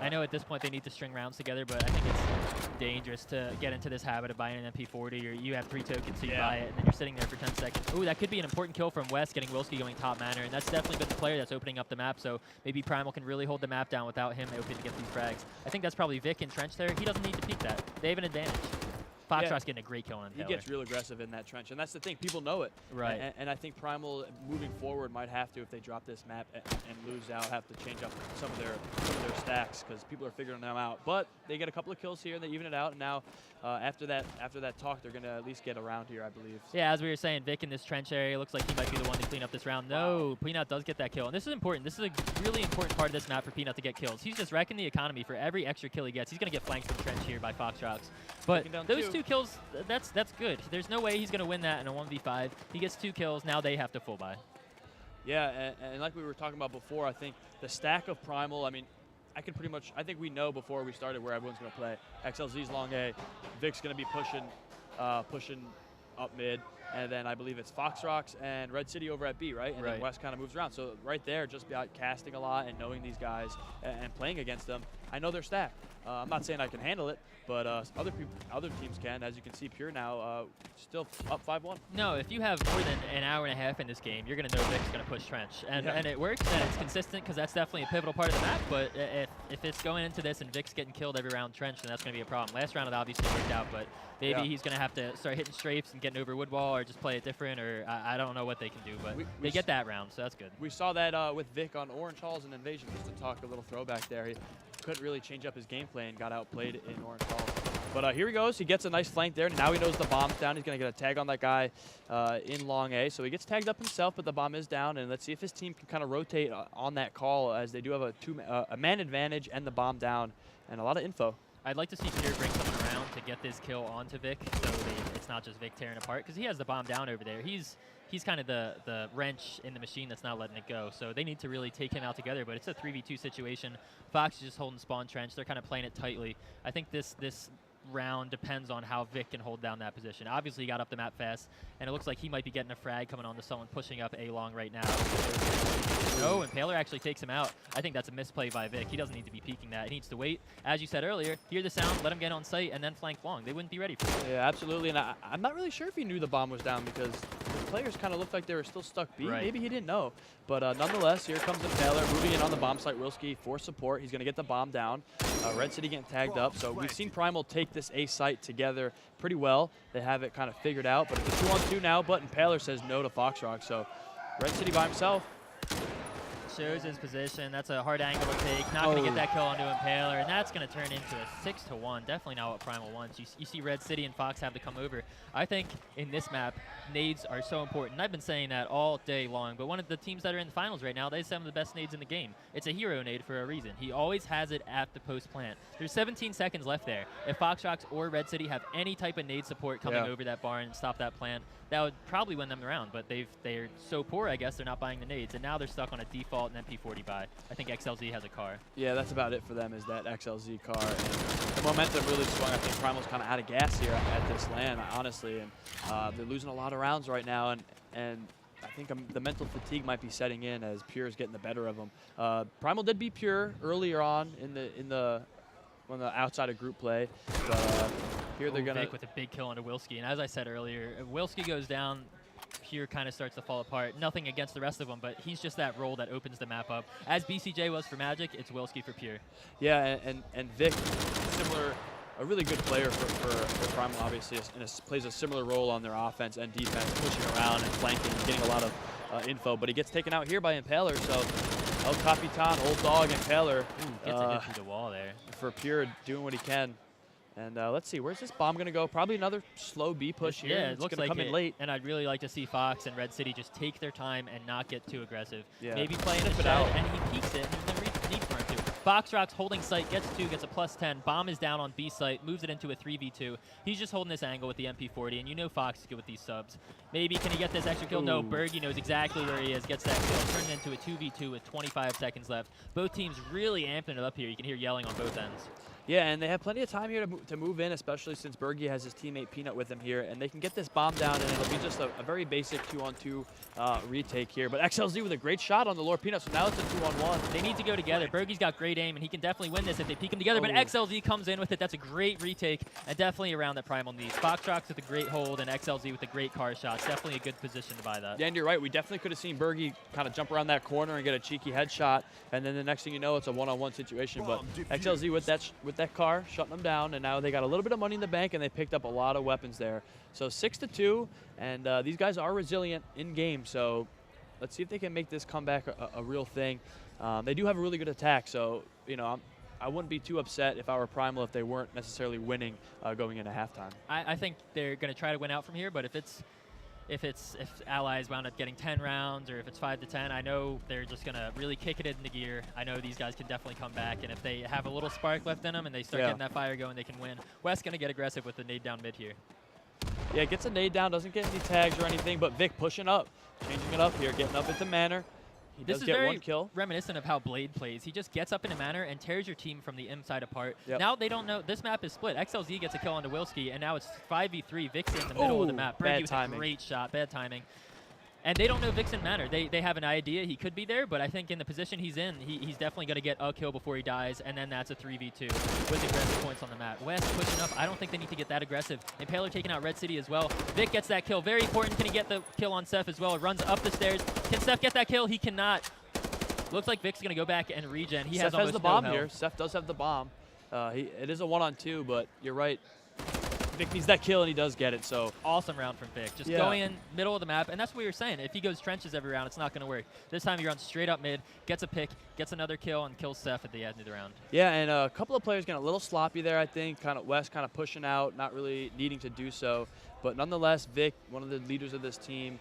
I know at this point they need to string rounds together, but I think it's dangerous to get into this habit of buying an MP40, or you have 3 tokens, so you buy it, and then you're sitting there for 10 seconds. Ooh, that could be an important kill from West, getting Wilski going top manor, and that's definitely been the player that's opening up the map, so maybe Primal can really hold the map down without him opening to get these frags. I think that's probably Vic in trench there. He doesn't need to peek that. They have an advantage. Foxrox getting a great kill on Impaler. He gets real aggressive in that trench, and that's the thing. People know it. Right. And I think Primal, moving forward, might have to, if they drop this map and lose out, have to change up some of their stacks because people are figuring them out. But they get a couple of kills here, and they even it out. And now, after that talk, they're going to at least get around here, I believe. Yeah, as we were saying, Vic in this trench area looks like he might be the one to clean up this round. No, Pnut does get that kill, and this is important. This is a really important part of this map for Pnut to get kills. He's just wrecking the economy. For every extra kill he gets, he's going to get flanked from trench here by Foxrox. But those 2 kills, that's good. There's no way he's going to win that in a 1v5. He gets 2 kills. Now they have to full buy. Yeah, and like we were talking about before, I think the stack of Primal, I mean, I think we know before we started where everyone's going to play. XLZ's long A, Vic's going to be pushing up mid, and then I believe it's Foxrox and Redcity over at B, right? And then West kind of moves around. So right there, just by casting a lot and knowing these guys and playing against them, I know their stack. I'm not saying I can handle it, but other teams can. As you can see, Pure now still up 5-1. No, if you have more than an hour and a half in this game, you're going to know Vic's going to push trench. And it works, and it's consistent because that's definitely a pivotal part of the map. But if it's going into this and Vic's getting killed every round trench, then that's going to be a problem. Last round it obviously worked out, but maybe he's going to have to start hitting strafes and getting over wood wall or just play it different, or I don't know what they can do. But they get that round, so that's good. We saw that with Vic on Orange Halls and Invasion, just to talk a little throwback there. He couldn't really change up his gameplay and got outplayed in Orange Hall. But here he goes. He gets a nice flank there. Now he knows the bomb's down. He's going to get a tag on that guy in long A. So he gets tagged up himself, but the bomb is down. And let's see if his team can kind of rotate on that call, as they do have a man advantage and the bomb down and a lot of info. I'd like to see Pure bring someone around to get this kill onto Vic, so it's not just Vic tearing apart, because he has the bomb down over there. He's kind of the wrench in the machine that's not letting it go. So they need to really take him out together, but it's a 3v2 situation. Fox is just holding spawn trench. They're kind of playing it tightly. I think this round depends on how Vic can hold down that position. Obviously, he got up the map fast, and it looks like he might be getting a frag coming onto someone pushing up A long right now. No, Impaler actually takes him out. I think that's a misplay by Vic. He doesn't need to be peeking that. He needs to wait. As you said earlier, hear the sound, let him get on site, and then flank long. They wouldn't be ready for it. Yeah, absolutely. And I'm not really sure if he knew the bomb was down, because the players kind of looked like they were still stuck B. Right. Maybe he didn't know. But nonetheless, here comes Impaler moving in on the bomb site. Wilski for support. He's going to get the bomb down. Redcity getting tagged up. So we've seen Primal take this A site together pretty well. They have it kind of figured out. But it's a 2-on-2 now. But Impaler says no to Foxrox. So Redcity by himself. Shows his position. That's a hard angle to take. Not going to get that kill onto Impaler, and that's going to turn into a 6-1. Definitely not what Primal wants. You see Redcity and Fox have to come over. I think in this map, nades are so important. I've been saying that all day long, but one of the teams that are in the finals right now, they have some of the best nades in the game. It's a hero nade for a reason. He always has it at the post plant. There's 17 seconds left there. If Foxrox or Redcity have any type of nade support coming over that barn and stop that plant, that would probably win them the round, but they're so poor, I guess, they're not buying the nades, and now they're stuck on a default and MP40 buy. I think XLZ has a car. Yeah, that's about it for them, is that XLZ car. And the momentum really swung. I think Primal's kind of out of gas here at this LAN, honestly, and they're losing a lot of rounds right now, and I think the mental fatigue might be setting in as Pure is getting the better of them. Primal did beat Pure earlier on in the outside of group play, but here they're gonna with a big kill onto Wilski. And as I said earlier, if Wilski goes down, Pure kind of starts to fall apart. Nothing against the rest of them, but he's just that role that opens the map up. As BCJ was for Magic, it's Wilski for Pure. Yeah, and Vic, a really good player for Primal, obviously, and plays a similar role on their offense and defense, pushing around and flanking and getting a lot of info. But he gets taken out here by Impaler, so El Capitan, old dog, Impaler. Gets a hit through the wall there. For Pure, doing what he can. And let's see, where's this bomb going to go? Probably another slow B push here. Yeah, it looks like come in late. And I'd really like to see Fox and Redcity just take their time and not get too aggressive. Yeah. Maybe play in a shed, and he peeks it, and there's no need for him to. Foxrox holding site, gets 2, gets a +10. Bomb is down on B site, moves it into a 3v2. He's just holding this angle with the MP40, and you know Fox is good with these subs. Maybe can he get this extra kill? No, Berghy knows exactly where he is, gets that kill, turns it into a 2v2 with 25 seconds left. Both teams really amping it up here. You can hear yelling on both ends. Yeah, and they have plenty of time here to move in, especially since Berghy has his teammate Pnut with him here, and they can get this bomb down, and it'll be just a very basic 2-on-2 retake here. But XLZ with a great shot on the Lord Pnut, so now it's a 2-on-1. They need to go together. Bergy's got great aim, and he can definitely win this if they peek him together, but XLZ comes in with it. That's a great retake, and definitely a round that Primal needs. Foxrox with a great hold, and XLZ with a great car shot. It's definitely a good position to buy that. Yeah, and you're right. We definitely could have seen Berghy kind of jump around that corner and get a cheeky headshot, and then the next thing you know, it's a 1-on-1 situation. But XLZ with that car, shutting them down, and now they got a little bit of money in the bank, and they picked up a lot of weapons there. So 6-2, and these guys are resilient in game. So let's see if they can make this comeback a real thing. They do have a really good attack, so I wouldn't be too upset if I were Primal if they weren't necessarily winning going into halftime. I think they're going to try to win out from here, but if Allies wound up getting 10 rounds, or if it's 5-10, I know they're just going to really kick it into gear. I know these guys can definitely come back, and if they have a little spark left in them and they start getting that fire going, they can win. West going to get aggressive with the nade down mid here. Yeah, gets a nade down, doesn't get any tags or anything, but Vic pushing up, changing it up here, getting up into Manor. He This does is get very one kill. reminiscent of how Blade plays. He just gets up in a manner and tears your team from the inside apart. Yep. Now they don't know. This map is split. XLZ gets a kill onto Wilski, and now it's 5v3. Vixen in the middle of the map. Bad Berghy with timing. a great shot. Bad timing. And they don't know Vixen manner. They have an idea he could be there, but I think in the position he's in, he's definitely going to get a kill before he dies, and then that's a 3v2 with aggressive points on the map. West pushing up. I don't think they need to get that aggressive. Impaler taking out Redcity as well. Vic gets that kill. Very important. Can he get the kill on Ssef as well? Runs up the stairs. Can Ssef get that kill? He cannot. Looks like Vic's going to go back and regen. He has almost the no bomb health. here. Ssef does have the bomb. It is a 1-on-2, but you're right. Vic needs that kill, and he does get it. So Awesome round from Vic. Just going in middle of the map, and that's what you were saying. If he goes trenches every round, it's not going to work. This time he runs straight up mid, gets a pick, gets another kill, and kills Ssef at the end of the round. yeah, and a couple of players getting a little sloppy there, I think. Kind of West kind of pushing out, not really needing to do so. But nonetheless, Vic, one of the leaders of this team,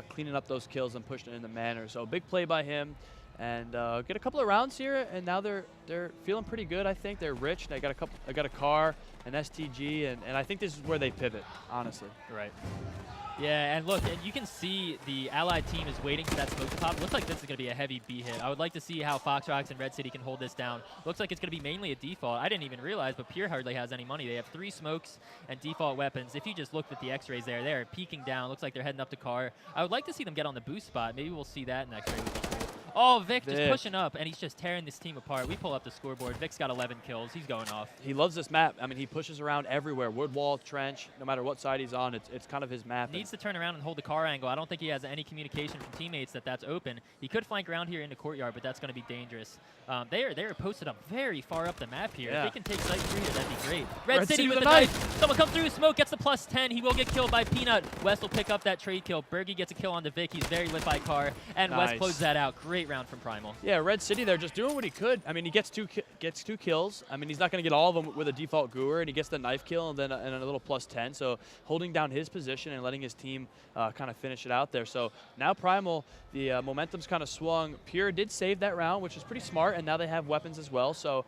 cleaning up those kills and pushing it in the manner. So big play by him. And get a couple of rounds here, and now they're feeling pretty good. I think they're rich. They got a car, an STG, and I think this is where they pivot, honestly. Right. Yeah, and look, and you can see the allied team is waiting for that smoke to pop. Looks like this is going to be a heavy B hit. I would like to see how Foxrox and Redcity can hold this down. Looks like it's going to be mainly a default. I didn't even realize, but Pure hardly has any money. They have 3 smokes and default weapons. If you just looked at the X-rays there, they're peeking down. Looks like they're heading up to car. I would like to see them get on the boost spot. Maybe we'll see that in X-ray. Oh, Vic just pushing up, and he's just tearing this team apart. We pull up the scoreboard. Vic's got 11 kills. He's going off. He loves this map. I mean, he pushes around everywhere. Wood wall, trench, no matter what side he's on, it's kind of his map. Needs to turn around and hold the car angle. I don't think he has any communication from teammates that that's open. He could flank around here into courtyard, but that's going to be dangerous. They are posted up very far up the map here. Yeah. If they can take site 3 here, that'd be great. Redcity Redcity with the knife. Someone comes through. Smoke gets the +10. He will get killed by Pnut. West will pick up that trade kill. Berghy gets a kill on the Vic. He's very lit by car, and West closes that out. Great round from Primal. Yeah, Redcity, they're just doing what he could. I mean, he gets two kills. I mean, he's not going to get all of them with a default Gooer, and he gets the knife kill and then and a little +10. So holding down his position and letting his team kind of finish it out there. So now Primal, the momentum's kind of swung. Pure did save that round, which is pretty smart, and now they have weapons as well. So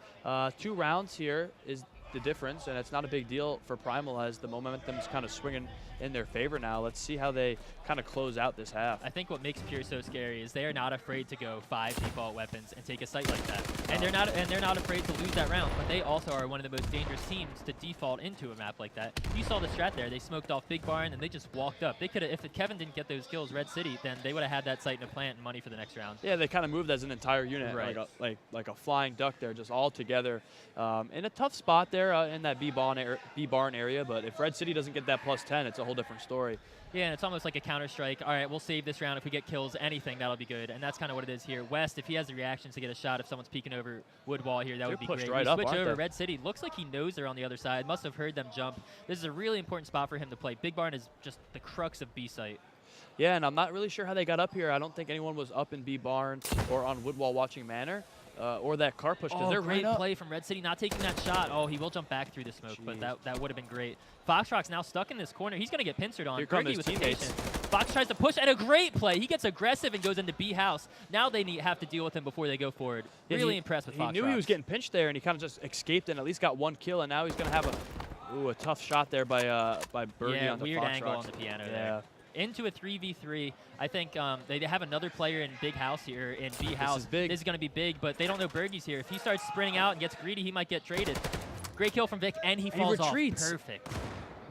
2 rounds here is the difference, and it's not a big deal for Primal as the momentum's kind of swinging in their favor now. Let's see how they kind of close out this half. I think what makes Pure so scary is they are not afraid to go 5 default weapons and take a site like that. And they're not afraid to lose that round, but they also are one of the most dangerous teams to default into a map like that. You saw the strat there. They smoked off Big Barn and they just walked up. They could have, if Kevin didn't get those kills, Redcity, then they would have had that site in a plant and money for the next round. Yeah, they kind of moved as an entire unit, Right. like a flying duck there, just all together. In a tough spot there in that B barn area, but if Redcity doesn't get that +10, it's a whole different story. Yeah, and it's almost like a Counter-Strike. All right, we'll save this round. If we get kills, anything, that'll be good. And that's kind of what it is here. West, if he has the reactions to get a shot, if someone's peeking over wood wall here, that would be great. Right up, switch aren't over. they? Redcity looks like he knows they're on the other side. Must have heard them jump. This is a really important spot for him to play. Big Barn is just the crux of B site. Yeah, and I'm not really sure how they got up here. I don't think anyone was up in B barn or on wood wall watching Manor. Or that car push, because they're great right up. play from Redcity, not taking that shot. Oh, he will jump back through the smoke, but that would have been great. Foxrox now stuck in this corner. He's going to get pincered on. Here come Berghy his with the teammates. patient. Fox tries to push, and a great play. He gets aggressive and goes into B house. Now they have to deal with him before they go forward. Yeah, really impressed with Foxrox. He knew he was getting pinched there, and he kind of just escaped and at least got 1 kill, and now he's going to have a tough shot there by Berghy yeah, on the weird Foxrox. angle on the piano there. Into a 3v3. I think they have another player in big house here, in B house. This is big. This is going to be big, but they don't know Berghy's here. If he starts sprinting out and gets greedy, he might get traded. Great kill from Vic, and he falls off. Perfect.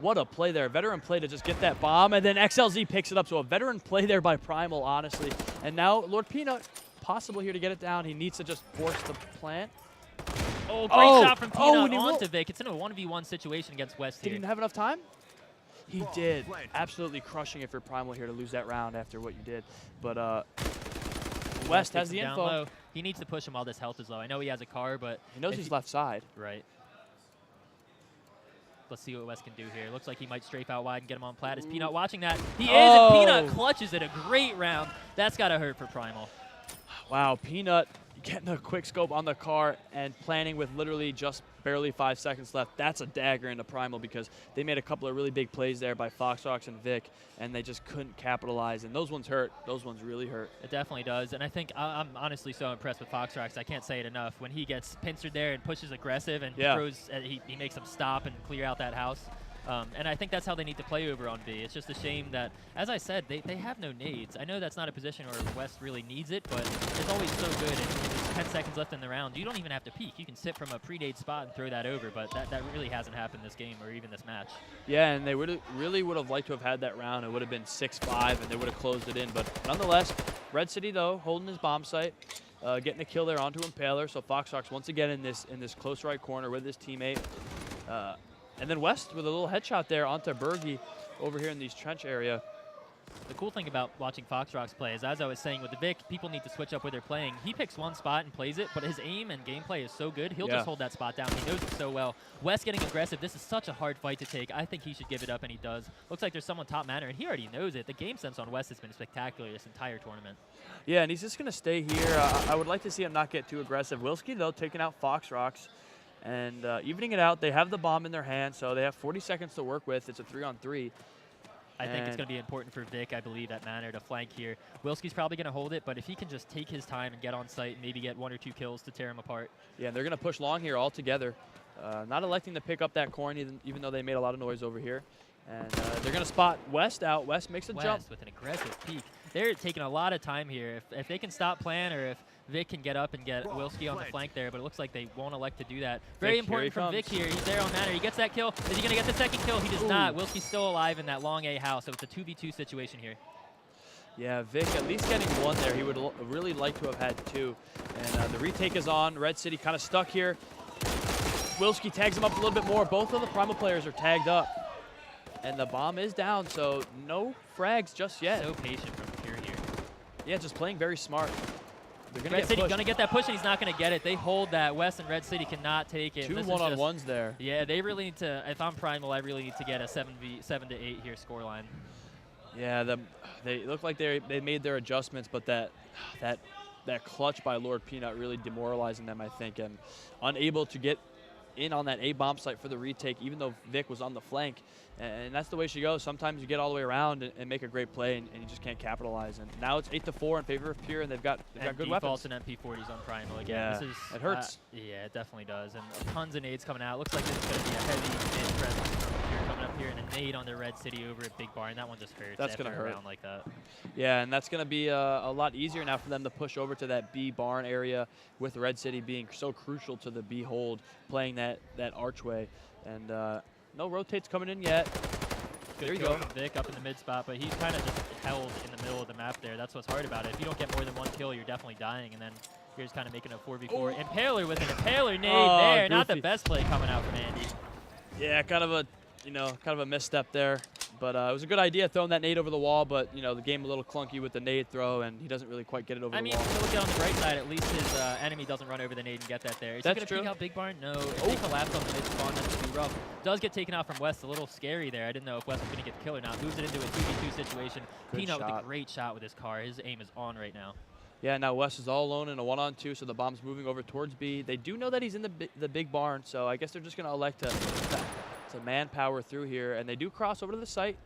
What a play there. Veteran play to just get that bomb, and then XLZ picks it up. So a veteran play there by Primal, honestly. And now Lord Pnut, possible here to get it down. He needs to just force the plant. Oh, great shot from Pnut and onto Vic. It's in a 1v1 situation against West here. Didn't have enough time? He did. Absolutely crushing it for Primal here to lose that round after what you did. But West has the info. Low. He needs to push him while this health is low. I know he has a car, but he knows he's left side. Right. Let's see what West can do here. Looks like he might strafe out wide and get him on plat. Is Pnut watching that? He is, and Pnut clutches it. A great round. That's got to hurt for Primal. Wow, Pnut getting a quick scope on the car and planning with literally just barely 5 seconds left. That's a dagger into Primal because they made a couple of really big plays there by Foxrox and Vic, and they just couldn't capitalize. And those ones hurt. Those ones really hurt. It definitely does. And I think I'm honestly so impressed with Foxrox. I can't say it enough. When he gets pincered there and pushes aggressive and throws, he makes them stop and clear out that house. And I think that's how they need to play over on B. It's just a shame that, as I said, they have no nades. I know that's not a position where West really needs it, but it's always so good. And there's 10 seconds left in the round. You don't even have to peek. You can sit from a pre-nade spot and throw that over, but that really hasn't happened this game or even this match. Yeah, and they really would have liked to have had that round. It would have been 6-5, and they would have closed it in. But nonetheless, Redcity, though, holding his bomb site, getting a kill there onto Impaler. So Foxrox once again in this close right corner with his teammate. And then West with a little headshot there onto Berghy over here in these trench area. The cool thing about watching Foxrox play is, as I was saying with the Vic, people need to switch up where they're playing. He picks one spot and plays it, but his aim and gameplay is so good, he'll just hold that spot down. He knows it so well. West getting aggressive. This is such a hard fight to take. I think he should give it up, and he does. Looks like there's someone top manner, and he already knows it. The game sense on West has been spectacular this entire tournament. Yeah, and he's just going to stay here. I would like to see him not get too aggressive. Wilski, though, taking out Foxrox and evening it out. They have the bomb in their hand, so they have 40 seconds to work with. It's a 3-on-3. I think it's going to be important for Vic, I believe, at Manor to flank here. Wilski's probably going to hold it, but if he can just take his time and get on site and maybe get 1 or 2 kills to tear him apart. Yeah, and they're going to push long here all together. Not electing to pick up that corn, even though they made a lot of noise over here. And they're going to spot West out. West makes a jump. West with an aggressive peek. They're taking a lot of time here. If they can stop plan, or if Vic can get up and get Wilski on the flank there, but it looks like they won't elect to do that. Very important from Vic here. He's there on Manor. He gets that kill. Is he going to get the second kill? He does not. Wilski's still alive in that long A house, so it's a 2v2 situation here. Yeah, Vic at least getting one there. He would really like to have had 2. And the retake is on. Redcity kind of stuck here. Wilski tags him up a little bit more. Both of the Primal players are tagged up. And the bomb is down, so no frags just yet. So patient from Pure here. Yeah, just playing very smart. Redcity's going to get that push, and he's not going to get it. They hold that. West and Redcity cannot take it. 2 one-on-ones there. Yeah, they really need to, if I'm Primal, I really need to get a 7 to 8 here scoreline. Yeah, they look like they made their adjustments, but that clutch by Lord Pnut really demoralizing them, I think, and unable to get in on that A bomb site for the retake, even though Vic was on the flank. And that's the way she goes. Sometimes you get all the way around and make a great play, and you just can't capitalize. And now it's 8-4 in favor of Pure, and they've got good weapons. Defaults and MP40s on Primal again. Yeah, this is, it hurts. Yeah, it definitely does. And tons of nades coming out. Looks like this is going to be a heavy mid presence from Pure coming up here, and a nade on the Redcity over at Big Barn. That one just hurts. That's going to hurt. Around like that. Yeah, and that's going to be a lot easier now for them to push over to that B barn area, with Redcity being so crucial to the B hold, playing that archway. And no rotates coming in yet. Good there you go go. from Vic up in the mid spot, but he's kind of just held in the middle of the map there. That's what's hard about it. If you don't get more than 1 kill, you're definitely dying, and then you're just kind of making a 4v4. Oh. Impaler with an Impaler nade there. Goofy. Not the best play coming out from Andy. Yeah, kind of a misstep there. But it was a good idea throwing that nade over the wall, but the game a little clunky with the nade throw, and he doesn't really quite get it over the wall. I mean, to look at on the bright side, at least his enemy doesn't run over the nade and get that there. Is he going to peek out Big Barn? No. If they collapse on the mid spawn, that's too rough. Does get taken out from West. A little scary there. I didn't know if West was going to get the kill or not. Moves it into a 2v2 situation. Pnut with a great shot with his car. His aim is on right now. Yeah, now West is all alone in a 1-on-2, so the bomb's moving over towards B. They do know that he's in the big barn, so I guess they're just going to elect to manpower through here, and they do cross over to the site.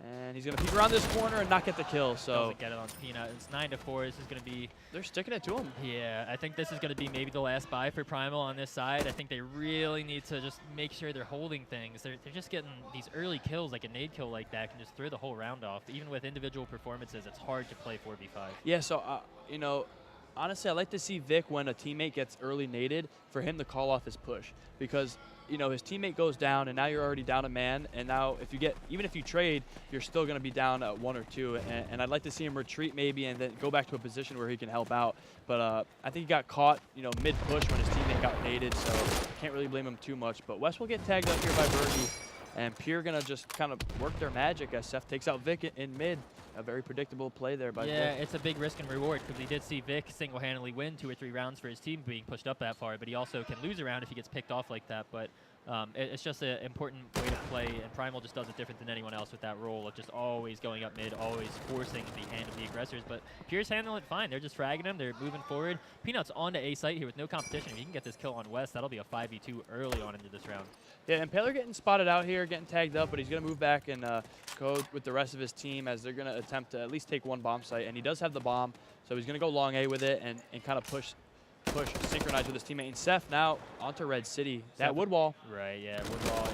And he's going to peek around this corner and not get the kill. So doesn't get it on Pnut. It's 9-4. This is going to be... They're sticking it to him. Yeah, I think this is going to be maybe the last buy for Primal on this side. I think they really need to just make sure they're holding things. They're just getting these early kills, like a nade kill like that, can just throw the whole round off. Even with individual performances, it's hard to play 4v5. Yeah, so, honestly, I like to see Vic, when a teammate gets early naded, for him to call off his push. Because, his teammate goes down, and now you're already down a man. And now even if you trade, you're still going to be down at 1 or 2. And I'd like to see him retreat maybe and then go back to a position where he can help out. But I think he got caught, mid-push when his teammate got naded, so can't really blame him too much. But West will get tagged up here by Berghy. And Pure going to just kind of work their magic as Ssef takes out Vic in mid. A very predictable play there by Vic. Yeah, it's a big risk and reward, because we did see Vic single-handedly win 2 or 3 rounds for his team being pushed up that far, but he also can lose a round if he gets picked off like that. But it's just an important way to play, and Primal just does it different than anyone else with that role of just always going up mid, always forcing the hand of the aggressors. But Pure's handling it fine. They're just fragging him. They're moving forward. Pnut's on to A site here with no competition. If he can get this kill on West, that'll be a 5v2 early on into this round. Yeah, Impaler getting spotted out here, getting tagged up, but he's going to move back and go with the rest of his team, as they're going to attempt to at least take 1 bomb site. And he does have the bomb, so he's going to go long A with it and kind of push, synchronize with his teammate. And Ssef now onto Redcity. That wood wall. Right, yeah, wood wall.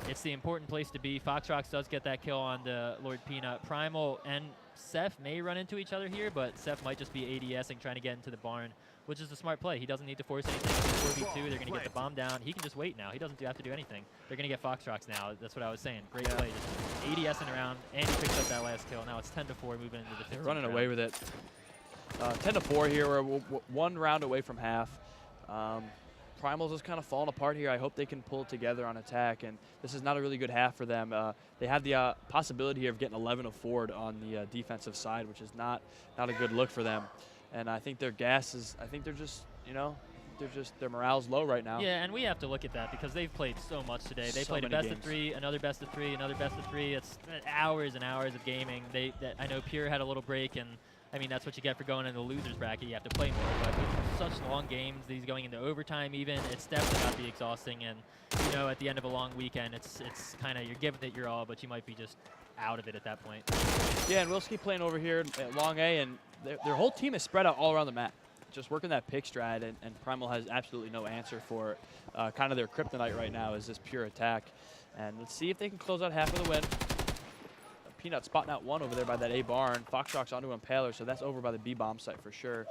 it's the important place to be. Foxrox does get that kill on the Lord Pnut. Primal and Ssef may run into each other here, but Ssef might just be ADSing, trying to get into the barn, which is a smart play. He doesn't need to force anything. 4v2, they're going to get the bomb down. He can just wait now. He doesn't have to do anything. They're going to get Foxrox now. That's what I was saying. Great play. Just ADSing around, and he picks up that last kill. Now it's 10-4 moving into the 15th running round. away with it. 10-4 here. We're one round away from half. Primal's just kind of falling apart here. I hope they can pull together on attack, and this is not a really good half for them. They have the possibility here of getting 11 of forward on the defensive side, which is not a good look for them. And I think their gas is, I think they're just, their morale's low right now. Yeah, and we have to look at that because they've played so much today. They played a best of 3, another best of 3, another best of 3. It's hours and hours of gaming. I know Pure had a little break, and I mean, that's what you get for going in the loser's bracket. You have to play more, but with such long games, these going into overtime even, it's definitely got to be exhausting. And, at the end of a long weekend, it's kind of, you're giving it your all, but you might be just out of it at that point. Yeah, and Wilski playing over here at long A, and their whole team is spread out all around the map, just working that pick strat, and Primal has absolutely no answer for it. Kind of their kryptonite right now is this pure attack. And let's see if they can close out half of the win. Pnut spotting out one over there by that A barn. Foxrox onto Impaler, so that's over by the B bomb site for sure.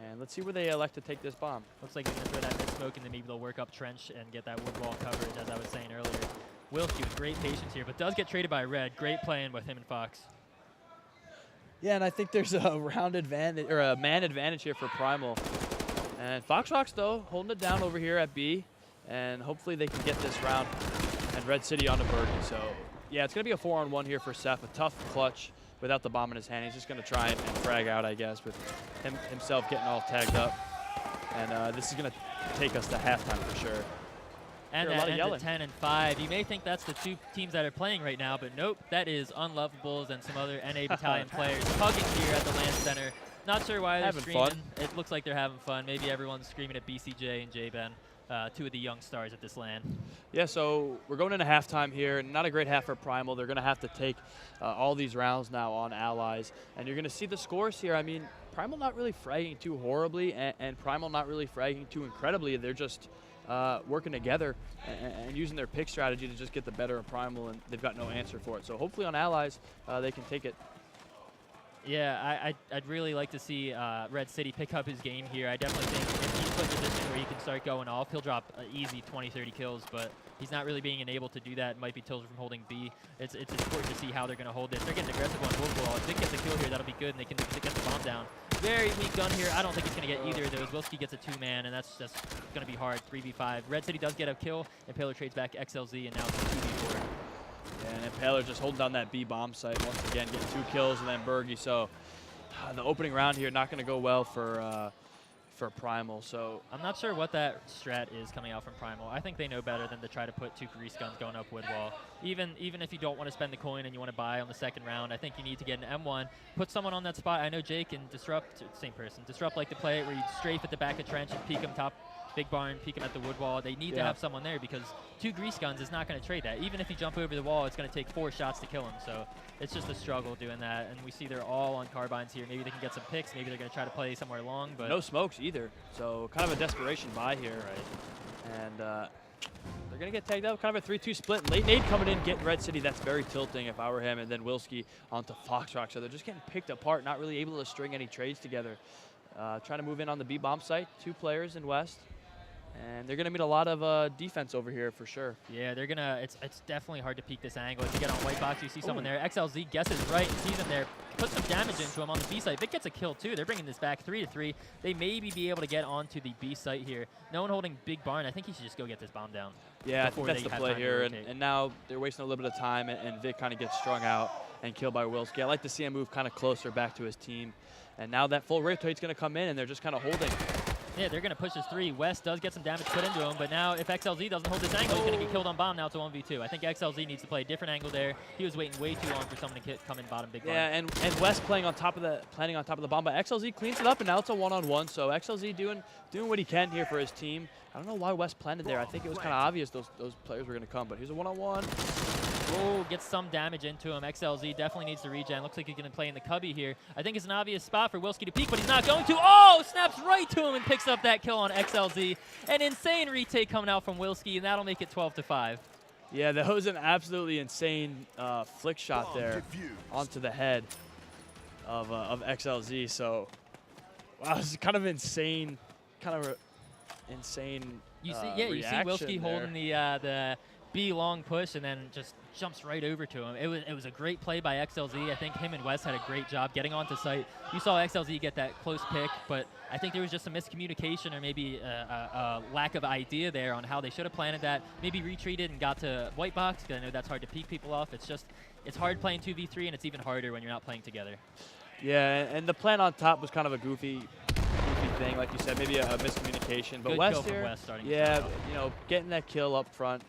And let's see where they elect to take this bomb. Looks like they're going to throw that mid smoke, and then maybe they'll work up trench and get that wood wall coverage, as I was saying earlier. Wilski with great patience here, but does get traded by Red. Great playing with him and Fox. Yeah, and I think there's a round advantage, or a man advantage here for Primal. And Foxrox, though, holding it down over here at B, and hopefully they can get this round and Redcity onto Berghy. So, yeah, it's going to be a 4-on-1 here for Ssef. A tough clutch without the bomb in his hand. He's just going to try and frag out, I guess, with himself getting all tagged up. And this is going to take us to halftime for sure. And that ends at 10-5. You may think that's the two teams that are playing right now, but nope, that is Unlovables and some other NA Battalion players hugging here at the LAN Center. Not sure why they're screaming. Fun. It looks like they're having fun. Maybe everyone's screaming at BCJ and J-Ben, two of the young stars at this LAN. Yeah, so we're going into halftime here. Not a great half for Primal. They're going to have to take all these rounds now on Allies. And you're going to see the scores here. I mean, Primal not really fragging too horribly, and Primal not really fragging too incredibly. They're just working together and using their pick strategy to just get the better of Primal, and they've got no answer for it. So hopefully on Allies, they can take it. Yeah, I'd really like to see Redcity pick up his game here. I definitely think if he's put in a position where he can start going off, he'll drop easy 20-30 kills, but he's not really being able to do that. It might be tilted from holding B. It's important to see how they're going to hold this. They're getting aggressive on wood wall. If they get the kill here, that'll be good, and they can get the bomb down. Very weak gun here. I don't think it's going to get either of those. Wilski gets a 2-man, and that's going to be hard. 3v5. Redcity does get a kill. Impaler trades back XLZ, and now it's 2v4. Yeah, and Impaler just holding down that B bomb site once again, getting 2 kills, and then Berghy. So the opening round here not going to go well for Primal. So I'm not sure what that strat is coming out from Primal. I think they know better than to try to put 2 grease guns going up wood wall. Even if you don't want to spend the coin and you want to buy on the second round, I think you need to get an M1, put someone on that spot. I know Jake and Disrupt, same person. Disrupt like to play it where you strafe at the back of trench and peek him top big barn, peek him at the wood wall. They need to have someone there because 2 grease guns is not going to trade that. Even if you jump over the wall, it's going to take 4 shots to kill him. So it's just a struggle doing that. And we see they're all on carbines here. Maybe they can get some picks. Maybe they're going to try to play somewhere long. But no smokes either. So kind of a desperation buy here. Right. And they're going to get tagged out. Kind of a 3-2 split. Late nade coming in, getting Redcity. That's very tilting if I were him. And then Wilski onto Foxrox. So they're just getting picked apart, not really able to string any trades together. Trying to move in on the B bomb site. 2 players in West. And they're going to meet a lot of defense over here for sure. Yeah, they're going to – it's definitely hard to peek this angle. If you get on white box, you see someone there. XLZ guesses right and sees him there. Puts some damage into him on the B site. Vic gets a kill too. They're bringing this back 3-3. They maybe be able to get onto the B site here. No one holding big barn. I think he should just go get this bomb down. Yeah, I think that's the play here. And now they're wasting a little bit of time, and Vic kind of gets strung out and killed by Wilski. I like to see him move kind of closer back to his team. And now that full rotate's going to come in, and they're just kind of holding. Yeah, they're going to push this 3. West does get some damage put into him, but now if XLZ doesn't hold this angle, he's going to get killed on bomb. Now it's a 1v2. I think XLZ needs to play a different angle there. He was waiting way too long for someone to come in bottom big bomb. Yeah, and West planning on top of the bomb, but XLZ cleans it up, and now it's a 1-on-1. So XLZ doing what he can here for his team. I don't know why West planted there. I think it was kind of obvious those players were going to come, but here's a 1-on-1. Oh, gets some damage into him. XLZ definitely needs to regen. Looks like he's going to play in the cubby here. I think it's an obvious spot for Wilski to peek, but he's not going to. Oh, snaps right to him and picks up that kill on XLZ. An insane retake coming out from Wilski, and that'll make it 12-5. Yeah, that was an absolutely insane flick shot there onto the head of XLZ. So, wow, this is kind of insane, insane. You see, yeah, you see Wilski holding the B long push and then just jumps right over to him. It was a great play by XLZ. I think him and Wes had a great job getting onto site. You saw XLZ get that close pick, but I think there was just some miscommunication or maybe a lack of idea there on how they should have planted that. Maybe retreated and got to white box, because I know that's hard to peek people off. It's hard playing 2v3, and it's even harder when you're not playing together. Yeah, and the plan on top was kind of a goofy thing, like you said, maybe a miscommunication. But Good West kill from here, West starting yeah, you know, getting that kill up front,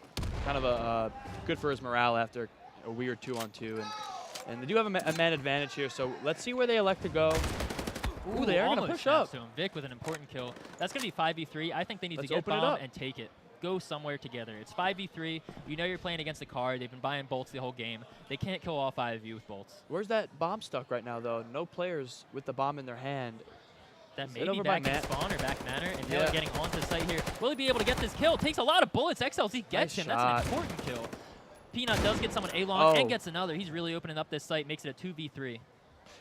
kind of good for his morale after a weird 2-on-2, and they do have a man advantage here. So let's see where they elect to go. Ooh, they are going to push up. To him. Vic with an important kill. That's going to be 5v3. I think they need to Let's get open it bomb up and take it. Go somewhere together. It's 5v3. You know you're playing against a car. They've been buying bolts the whole game. They can't kill all 5 of you with bolts. Where's that bomb stuck right now, though? No players with the bomb in their hand. That may be back in spawn or back manor, and Taylor getting onto site here. Will he be able to get this kill? Takes a lot of bullets. XLZ gets him. That's an important kill. Pnut does get someone A-long and gets another. He's really opening up this site, makes it a 2v3.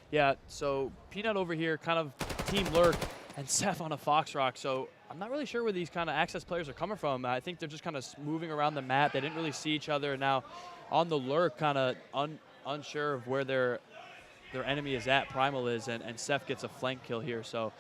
Yeah, so Pnut over here kind of team lurk, and Ssef on a Foxrox. So I'm not really sure where these kind of access players are coming from. I think they're just kind of moving around the map. They didn't really see each other. Now on the lurk, kind of unsure of where their enemy is at, Primal is, and Ssef gets a flank kill here. So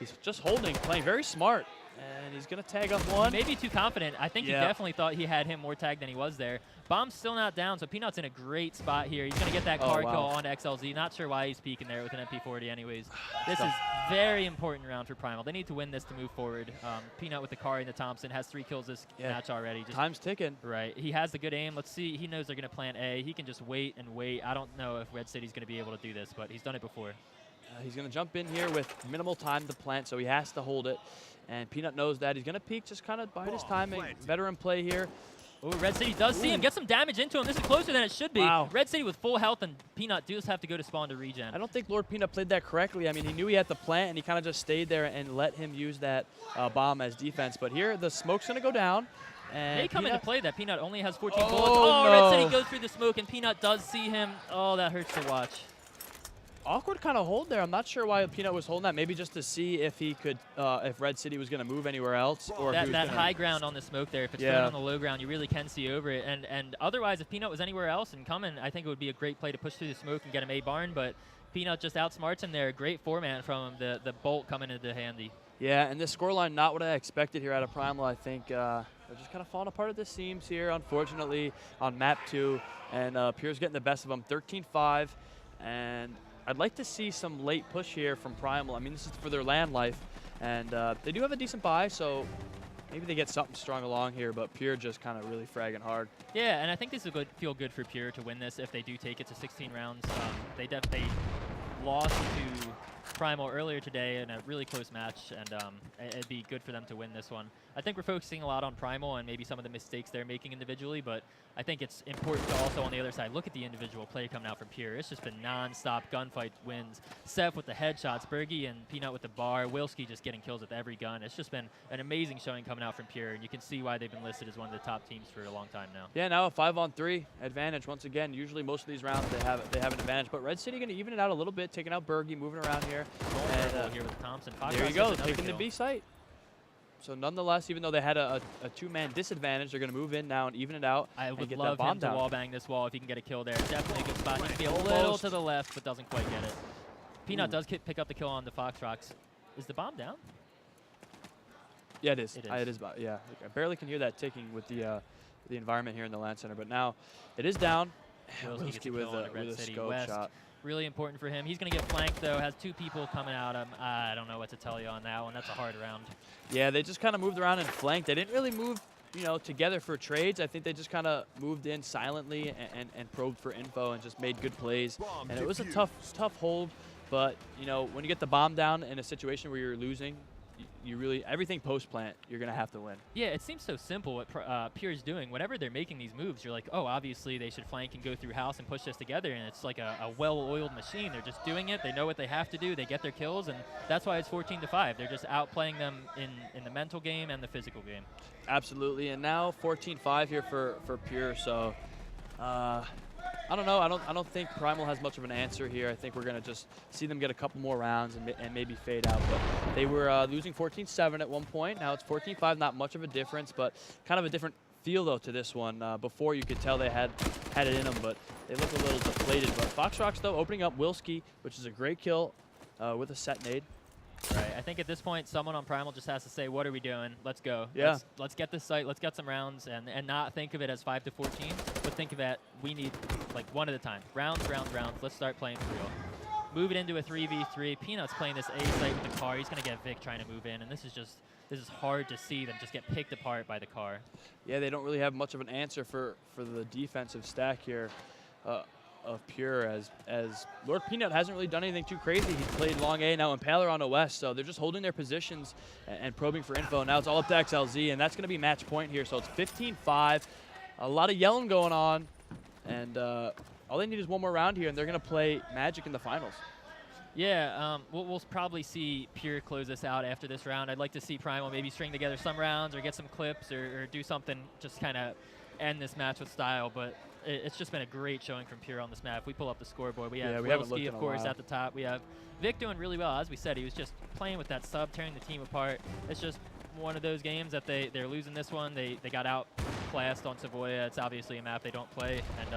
he's just holding, playing very smart, and he's going to tag up one. Maybe too confident. I think he definitely thought he had him more tagged than he was there. Bomb's still not down, so Pnut's in a great spot here. He's going to get that card kill onto XLZ. Not sure why he's peeking there with an MP40 anyways. This is very important round for Primal. They need to win this to move forward. Pnut with the Kari and the Thompson has 3 kills this match already. Time's ticking. Right. He has the good aim. Let's see. He knows they're going to plant A. He can just wait and wait. I don't know if Redcity's going to be able to do this, but he's done it before. He's going to jump in here with minimal time to plant, so he has to hold it. And Pnut knows that. He's going to peek, just kind of bide his timing. Veteran play here. Oh, Redcity does see him. Get some damage into him. This is closer than it should be. Wow. Redcity with full health, and Pnut does have to go to spawn to regen. I don't think Lord Pnut played that correctly. I mean, he knew he had to plant, and he kind of just stayed there and let him use that bomb as defense. But here, the smoke's going to go down. And may come into play that Pnut only has 14 bullets. Oh, Oh, no. Redcity goes through the smoke, and Pnut does see him. Oh, that hurts to watch. Awkward kind of hold there. I'm not sure why Pnut was holding that. Maybe just to see if he could, if Redcity was going to move anywhere else, or that high ground on the smoke there. If it's thrown on the low ground, you really can see over it. And otherwise, if Pnut was anywhere else and coming, I think it would be a great play to push through the smoke and get him A barn. But Pnut just outsmarts him there. Great 4-man from him. The bolt coming into handy. Yeah, and this scoreline not what I expected here out of Primal. I think they're just kind of falling apart at the seams here, unfortunately, on map 2. And Pure's getting the best of them, 13-5, and I'd like to see some late push here from Primal. I mean, this is for their land life, and they do have a decent buy, so maybe they get something strong along here, but Pure just kind of really fragging hard. Yeah, and I think this will feel good for Pure to win this if they do take it to 16 rounds. They lost to Primal earlier today in a really close match, and it'd be good for them to win this one. I think we're focusing a lot on Primal and maybe some of the mistakes they're making individually, but I think it's important to also on the other side look at the individual play coming out from Pure. It's just been non-stop gunfight wins. Ssef with the headshots, Berghy and Pnut with the bar, Wilski just getting kills with every gun. It's just been an amazing showing coming out from Pure, and you can see why they've been listed as one of the top teams for a long time now. Yeah, now a 5-on-3 advantage once again. Usually most of these rounds they have an advantage, but Redcity going to even it out a little bit, taking out Berghy, moving around here. And, here with the Thompson. There you go, taking the B site. So nonetheless, even though they had a 2-man disadvantage, they're going to move in now and even it out. I would get love that bomb him to down. wallbang this wall if he can get a kill there. Definitely a good spot. He can be a little to the left, but doesn't quite get it. Pnut does pick up the kill on the Foxrox. Is the bomb down? Yeah, it is. It is. It is. Yeah, I barely can hear that ticking with the environment here in the LAN center, but now it is down. Wilski with a scope West. shot. Really important for him. He's going to get flanked, though. Has 2 people coming at him. I don't know what to tell you on that one. That's a hard round. Yeah, they just kind of moved around and flanked. They didn't really move, together for trades. I think they just kind of moved in silently and probed for info and just made good plays. And it was a tough hold. But, when you get the bomb down in a situation where you're losing, everything post-plant, you're going to have to win. Yeah, it seems so simple what Pure's doing. Whenever they're making these moves, you're like, oh, obviously they should flank and go through house and push this together, and it's like a well-oiled machine. They're just doing it. They know what they have to do. They get their kills, and that's why it's 14-5. They're just outplaying them in the mental game and the physical game. Absolutely, and now 14-5 here for Pure, so I don't know. I don't think Primal has much of an answer here. I think we're going to just see them get a couple more rounds and maybe fade out. But they were losing 14-7 at one point. Now it's 14-5, not much of a difference, but kind of a different feel, though, to this one. Before, you could tell they had it in them, but they look a little deflated. But Foxrox, though, opening up Wilski, which is a great kill with a set nade. Right. I think at this point, someone on Primal just has to say, what are we doing? Let's go. Yeah. Let's get this site. Let's get some rounds and not think of it as 5-14, but think of it, we need like one at a time. Rounds. Let's start playing for real. Move it into a 3v3. Pnut's playing this A site with the car. He's going to get Vic trying to move in, and this is hard to see them just get picked apart by the car. Yeah, they don't really have much of an answer for the defensive stack here. Of Pure, as Lord Pnut hasn't really done anything too crazy. He's played long A, now Impaler on OS, so they're just holding their positions and probing for info. Now it's all up to XLZ, and that's going to be match point here. So it's 15-5, a lot of yelling going on, and all they need is one more round here, and they're going to play Magic in the finals. Yeah, we'll probably see Pure close this out after this round. I'd like to see Primal maybe string together some rounds or get some clips or do something, just kind of end this match with style, but it's just been a great showing from Pure on this map. We pull up the scoreboard. We have Wilski, of course, at the top. We have Vic doing really well. As we said, he was just playing with that sub, tearing the team apart. It's just one of those games that they're losing this one. They got outclassed on Savoia. It's obviously a map they don't play, and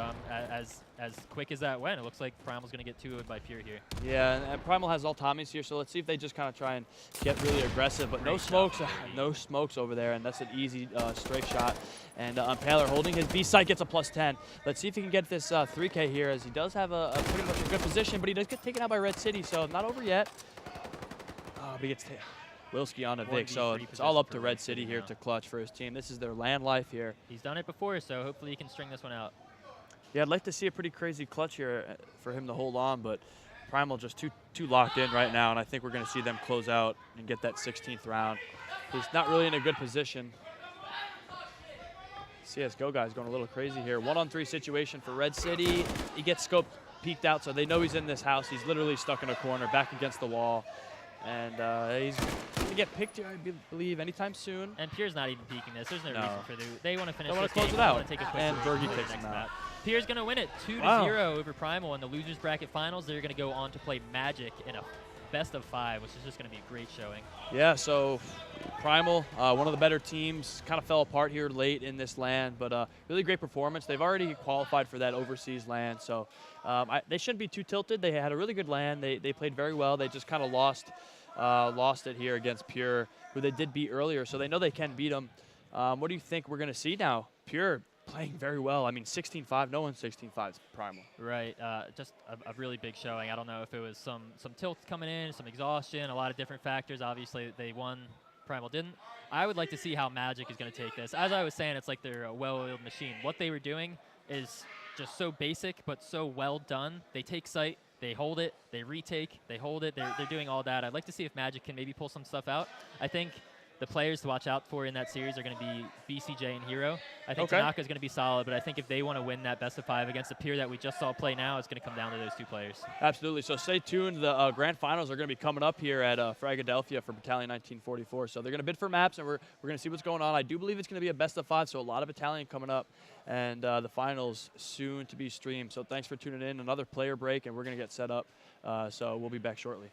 as quick as that went, it looks like Primal's going to get 2-0'd by Pure here. Yeah, and Primal has all Tommies here, so let's see if they just kind of try and get really aggressive. But no smokes over there, and that's an easy straight shot. And Impaler holding his B site gets a +10. Let's see if he can get this 3K here, as he does have a pretty much a good position, but he does get taken out by Redcity, so not over yet. But he gets Wilski on a Vic, so it's all up to Redcity here to clutch for his team. This is their land life here. He's done it before, so hopefully he can string this one out. Yeah, I'd like to see a pretty crazy clutch here for him to hold on, but Primal just too locked in right now, and I think we're going to see them close out and get that 16th round. He's not really in a good position. CSGO guy's going a little crazy here. 1-on-3 situation for Redcity. He gets scoped, peeked out, so they know he's in this house. He's literally stuck in a corner, back against the wall. And he's going to get picked here, I believe, anytime soon. And Pure's not even peeking this. There's no reason for they want to finish this game. Close it out. They want to take a quick and Berghy takes him out. Pure's going to win it 2-0 over Primal in the losers bracket finals. They're going to go on to play Magic in a best of 5, which is just going to be a great showing. Yeah, so Primal, one of the better teams, kind of fell apart here late in this LAN, but really great performance. They've already qualified for that overseas LAN, so they shouldn't be too tilted. They had a really good LAN. They played very well. They just kind of lost it here against Pure, who they did beat earlier, so they know they can beat them. What do you think we're going to see now? Pure playing very well. I mean, 16-5, no one's 16-5 Primal. Right, just a really big showing. I don't know if it was some tilts coming in, some exhaustion, a lot of different factors. Obviously, they won, Primal didn't. I would like to see how Magic is going to take this. As I was saying, it's like they're a well-oiled machine. What they were doing is just so basic, but so well done. They take site, they hold it, they retake, they hold it. They're doing all that. I'd like to see if Magic can maybe pull some stuff out. I think the players to watch out for in that series are going to be BCJ and Hero. I think Tanaka's going to be solid, but I think if they want to win that best of 5 against the Peer that we just saw play now, it's going to come down to those 2 players. Absolutely. So stay tuned. The grand finals are going to be coming up here at Fragadelphia for Battalion 1944. So they're going to bid for maps, and we're going to see what's going on. I do believe it's going to be a best of 5, so a lot of Battalion coming up, and the finals soon to be streamed. So thanks for tuning in. Another player break, and we're going to get set up. So we'll be back shortly.